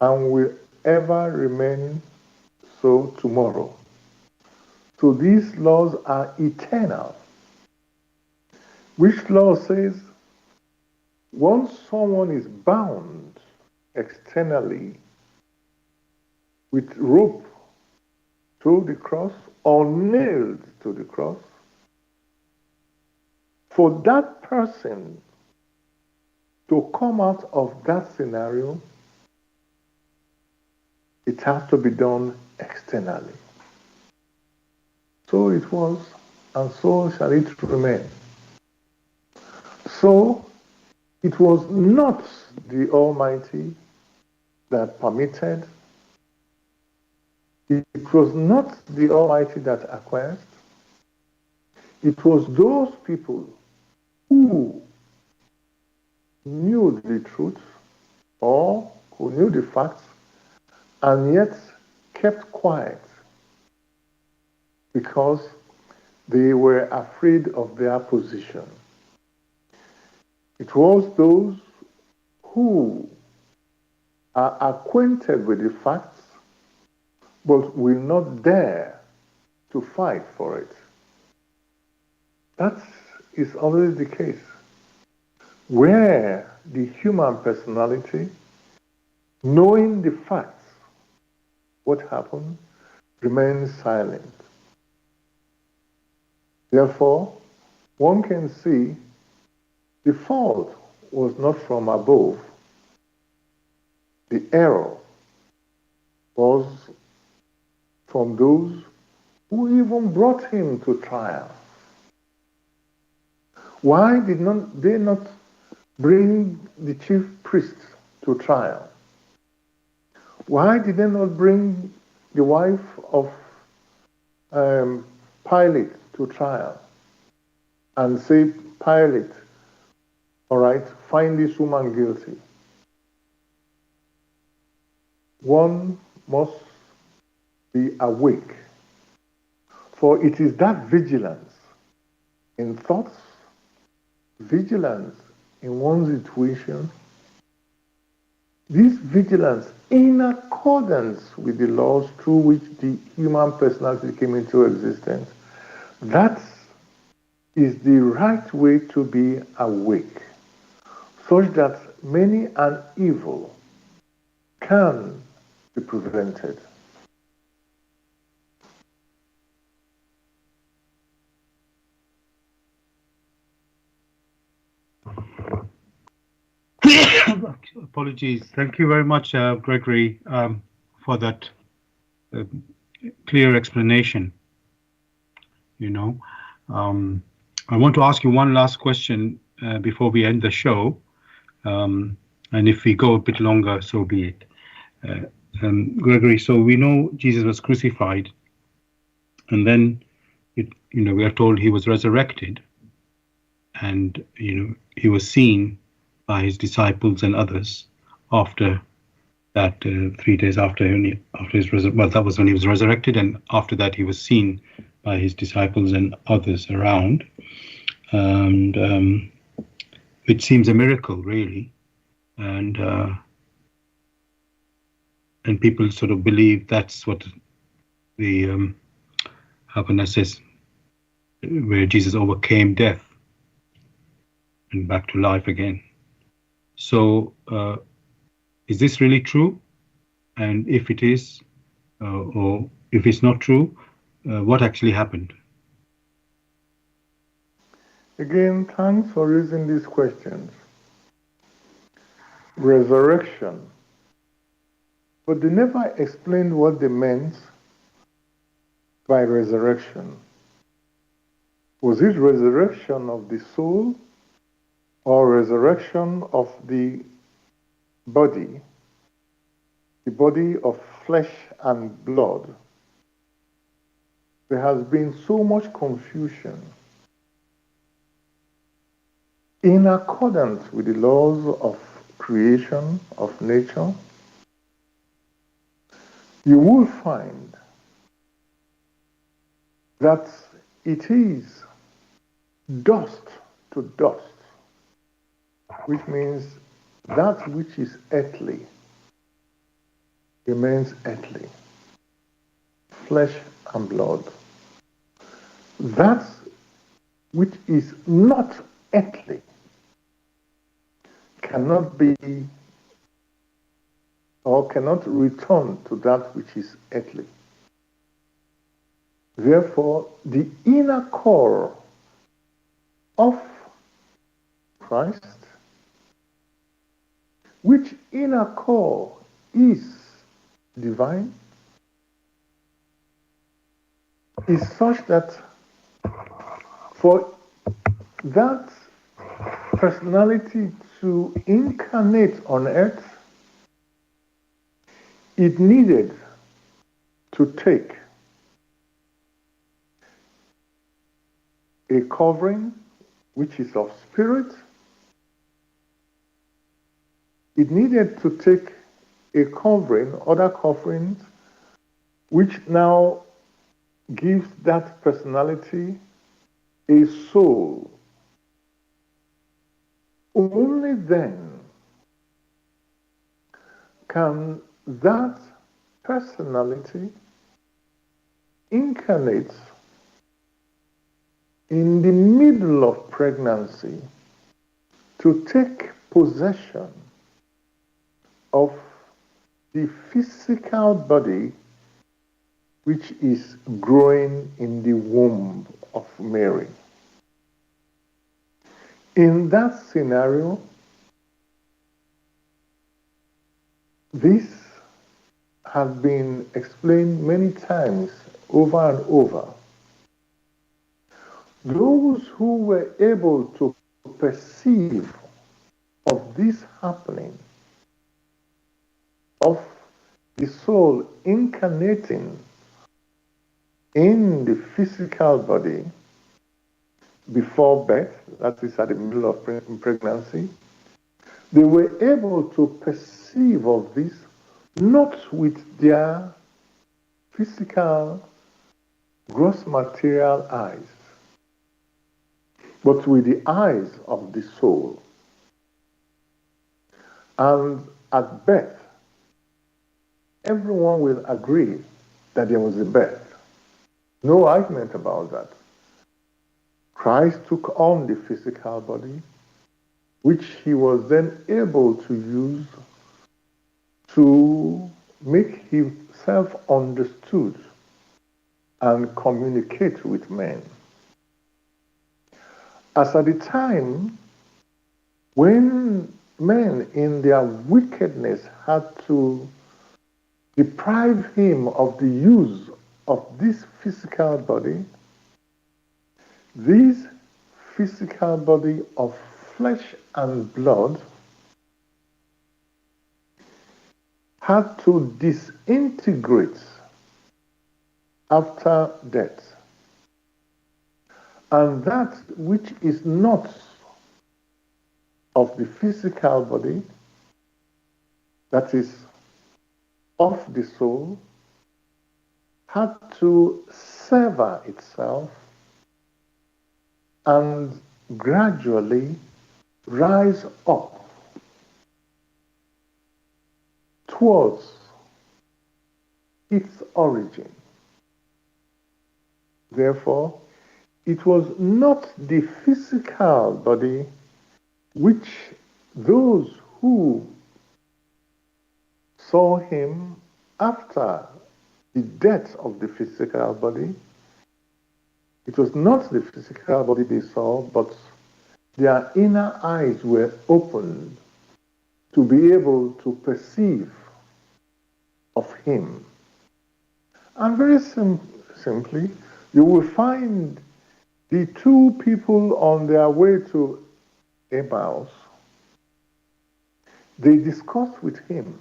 and will ever remain so tomorrow. So these laws are eternal, which law says once someone is bound externally with rope to the cross or nailed to the cross, for that person to come out of that scenario, it has to be done externally. So it was, and so shall it remain. So it was not the Almighty that permitted, it was not the Almighty that acquiesced, it was those people who knew the truth or who knew the facts and yet kept quiet because they were afraid of their position. It was those who are acquainted with the facts but will not dare to fight for it. That is always the case. Where the human personality, knowing the facts, what happened, remains silent. Therefore, one can see the fault was not from above. The error was from those who even brought him to trial. Why did they not bring the chief priest to trial? Why did they not bring the wife of Pilate to trial and say, Pilate, all right, find this woman guilty? One must be awake, for it is that vigilance in thoughts, vigilance in one's intuition, this vigilance in accordance with the laws through which the human personality came into existence, that is the right way to be awake, such that many an evil can be prevented. Apologies. Thank you very much, Gregory, for that clear explanation. I want to ask you one last question before we end the show, and if we go a bit longer, so be it. Gregory, so we know Jesus was crucified, and then we are told he was resurrected, and he was seen by his disciples and others after that. 3 days after that was when he was resurrected, and after that he was seen by his disciples and others around, and it seems a miracle, really, and people sort of believe that's what the how can I say, where Jesus overcame death and back to life again. So, is this really true? And if it is, or if it's not true, what actually happened? Again, thanks for raising these questions. Resurrection. But they never explained what they meant by resurrection. Was it resurrection of the soul or resurrection of the body of flesh and blood? There has been so much confusion. In accordance with the laws of creation, of nature, you will find that it is dust to dust, which means that which is earthly remains earthly, flesh and blood. That which is not earthly cannot be or cannot return to that which is earthly. Therefore, the inner core of Christ, which inner core is divine, is such that for that personality to incarnate on earth, it needed to take a covering which is of spirit. It needed to take a covering, other coverings, which now gives that personality a soul. Only then can that personality incarnate in the middle of pregnancy to take possession of the physical body which is growing in the womb of Mary. In that scenario, this has been explained many times over and over. Those who were able to perceive of this happening, of the soul incarnating in the physical body before birth, that is at the middle of pregnancy, they were able to perceive of this not with their physical gross material eyes, but with the eyes of the soul. And at birth, everyone will agree that there was a birth. No argument about that. Christ took on the physical body, which he was then able to use to make himself understood and communicate with men. As at the time when men in their wickedness had to deprive him of the use of this physical body, this physical body of flesh and blood had to disintegrate after death. And that which is not of the physical body, that is of the soul, had to sever itself and gradually rise up towards its origin. Therefore, it was not the physical body which those who saw him after the death of the physical body, it was not the physical body they saw, but their inner eyes were opened to be able to perceive of him. And very simply, you will find the two people on their way to Emmaus. They discussed with him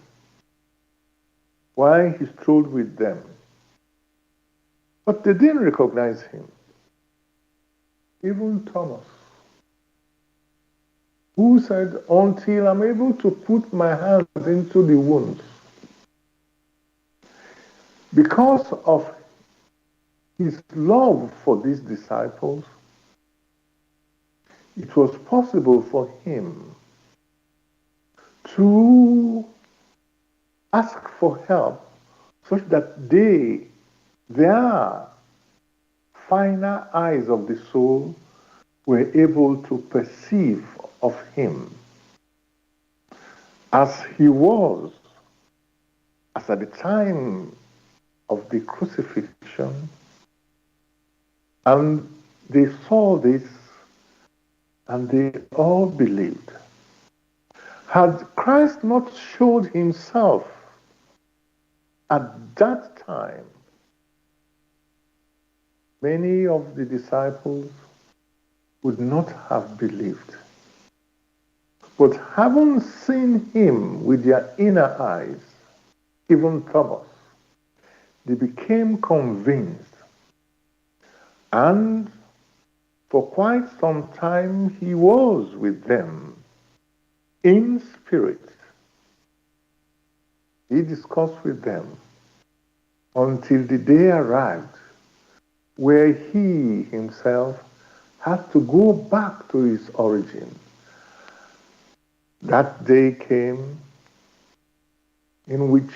while he strolled with them. But they didn't recognize him. Even Thomas, who said, until I'm able to put my hands into the wounds. Because of his love for these disciples, it was possible for him to ask for help such that their finer eyes of the soul were able to perceive of him as he was, as at the time of the crucifixion. And they saw this and they all believed. Had Christ not showed himself at that time, many of the disciples would not have believed. But having seen him with their inner eyes, even Thomas, they became convinced. And for quite some time he was with them in spirit. He discussed with them until the day arrived where he himself had to go back to his origin. That day came in which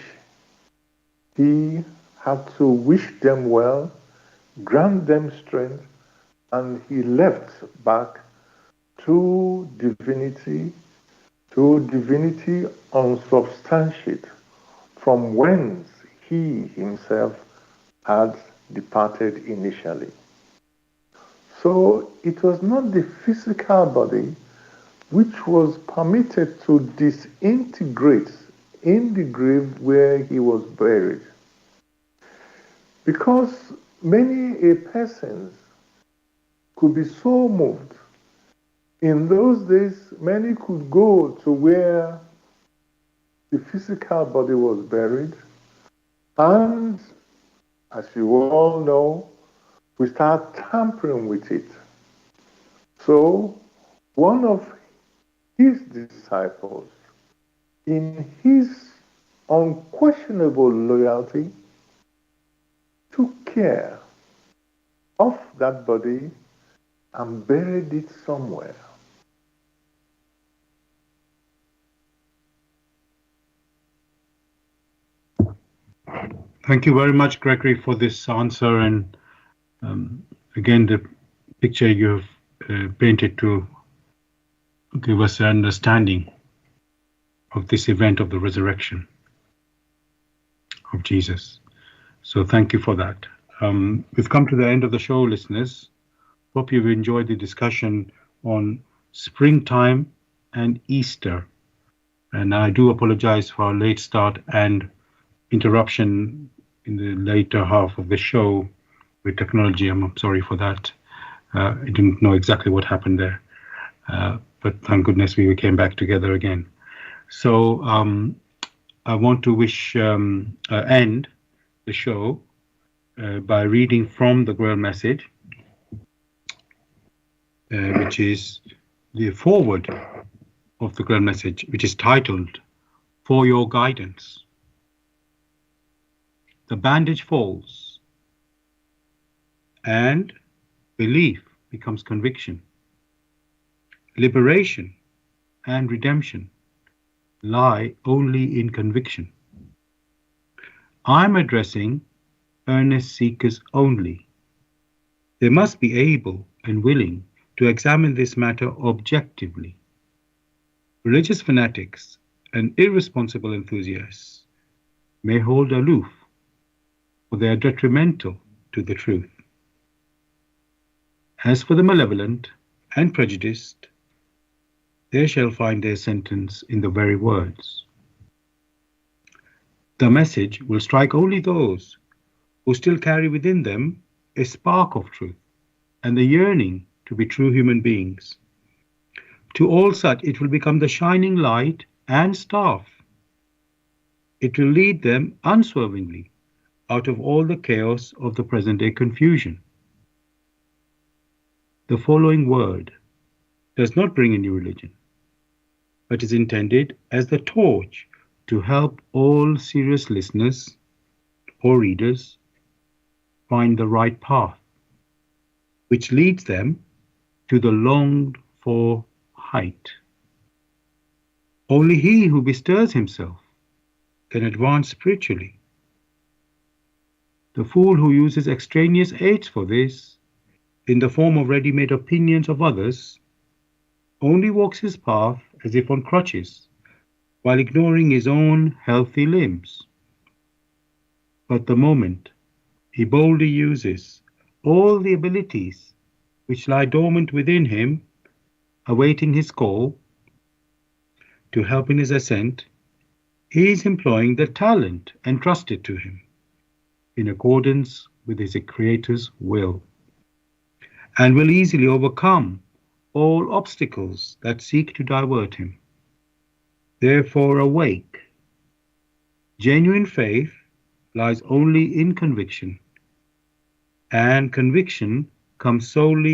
he had to wish them well, grant them strength, and he left back to divinity unsubstantiate, from whence he himself had departed initially. So it was not the physical body which was permitted to disintegrate in the grave where he was buried. Because many a persons could be so moved. In those days, many could go to where the physical body was buried, and as you all know, we start tampering with it. So one of his disciples, in his unquestionable loyalty, took care of that body and buried it somewhere. Thank you very much, Gregory, for this answer. And again, the picture you have painted to give us an understanding of this event of the resurrection of Jesus. So thank you for that. We've come to the end of the show, listeners. Hope you've enjoyed the discussion on springtime and Easter. And I do apologize for our late start and interruption in the later half of the show with technology. I'm sorry for that. I didn't know exactly what happened there. But thank goodness we came back together again. So I want to end the show by reading from the Grail message, which is the foreword of the Grail message, which is titled "For Your Guidance." The bandage falls, and belief becomes conviction. Liberation and redemption lie only in conviction. I'm addressing earnest seekers only. They must be able and willing to examine this matter objectively. Religious fanatics and irresponsible enthusiasts may hold aloof, for they are detrimental to the truth. As for the malevolent and prejudiced, they shall find their sentence in the very words. The message will strike only those who still carry within them a spark of truth and the yearning to be true human beings. To all such it will become the shining light and staff. It will lead them unswervingly out of all the chaos of the present-day confusion. The following word does not bring a new religion, but is intended as the torch to help all serious listeners or readers find the right path, which leads them to the longed-for height. Only he who bestirs himself can advance spiritually. The fool who uses extraneous aids for this, in the form of ready-made opinions of others, only walks his path as if on crutches, while ignoring his own healthy limbs. But the moment he boldly uses all the abilities which lie dormant within him, awaiting his call to help in his ascent, he is employing the talent entrusted to him in accordance with his Creator's will, and will easily overcome all obstacles that seek to divert him. Therefore, awake. Genuine faith lies only in conviction, and conviction comes solely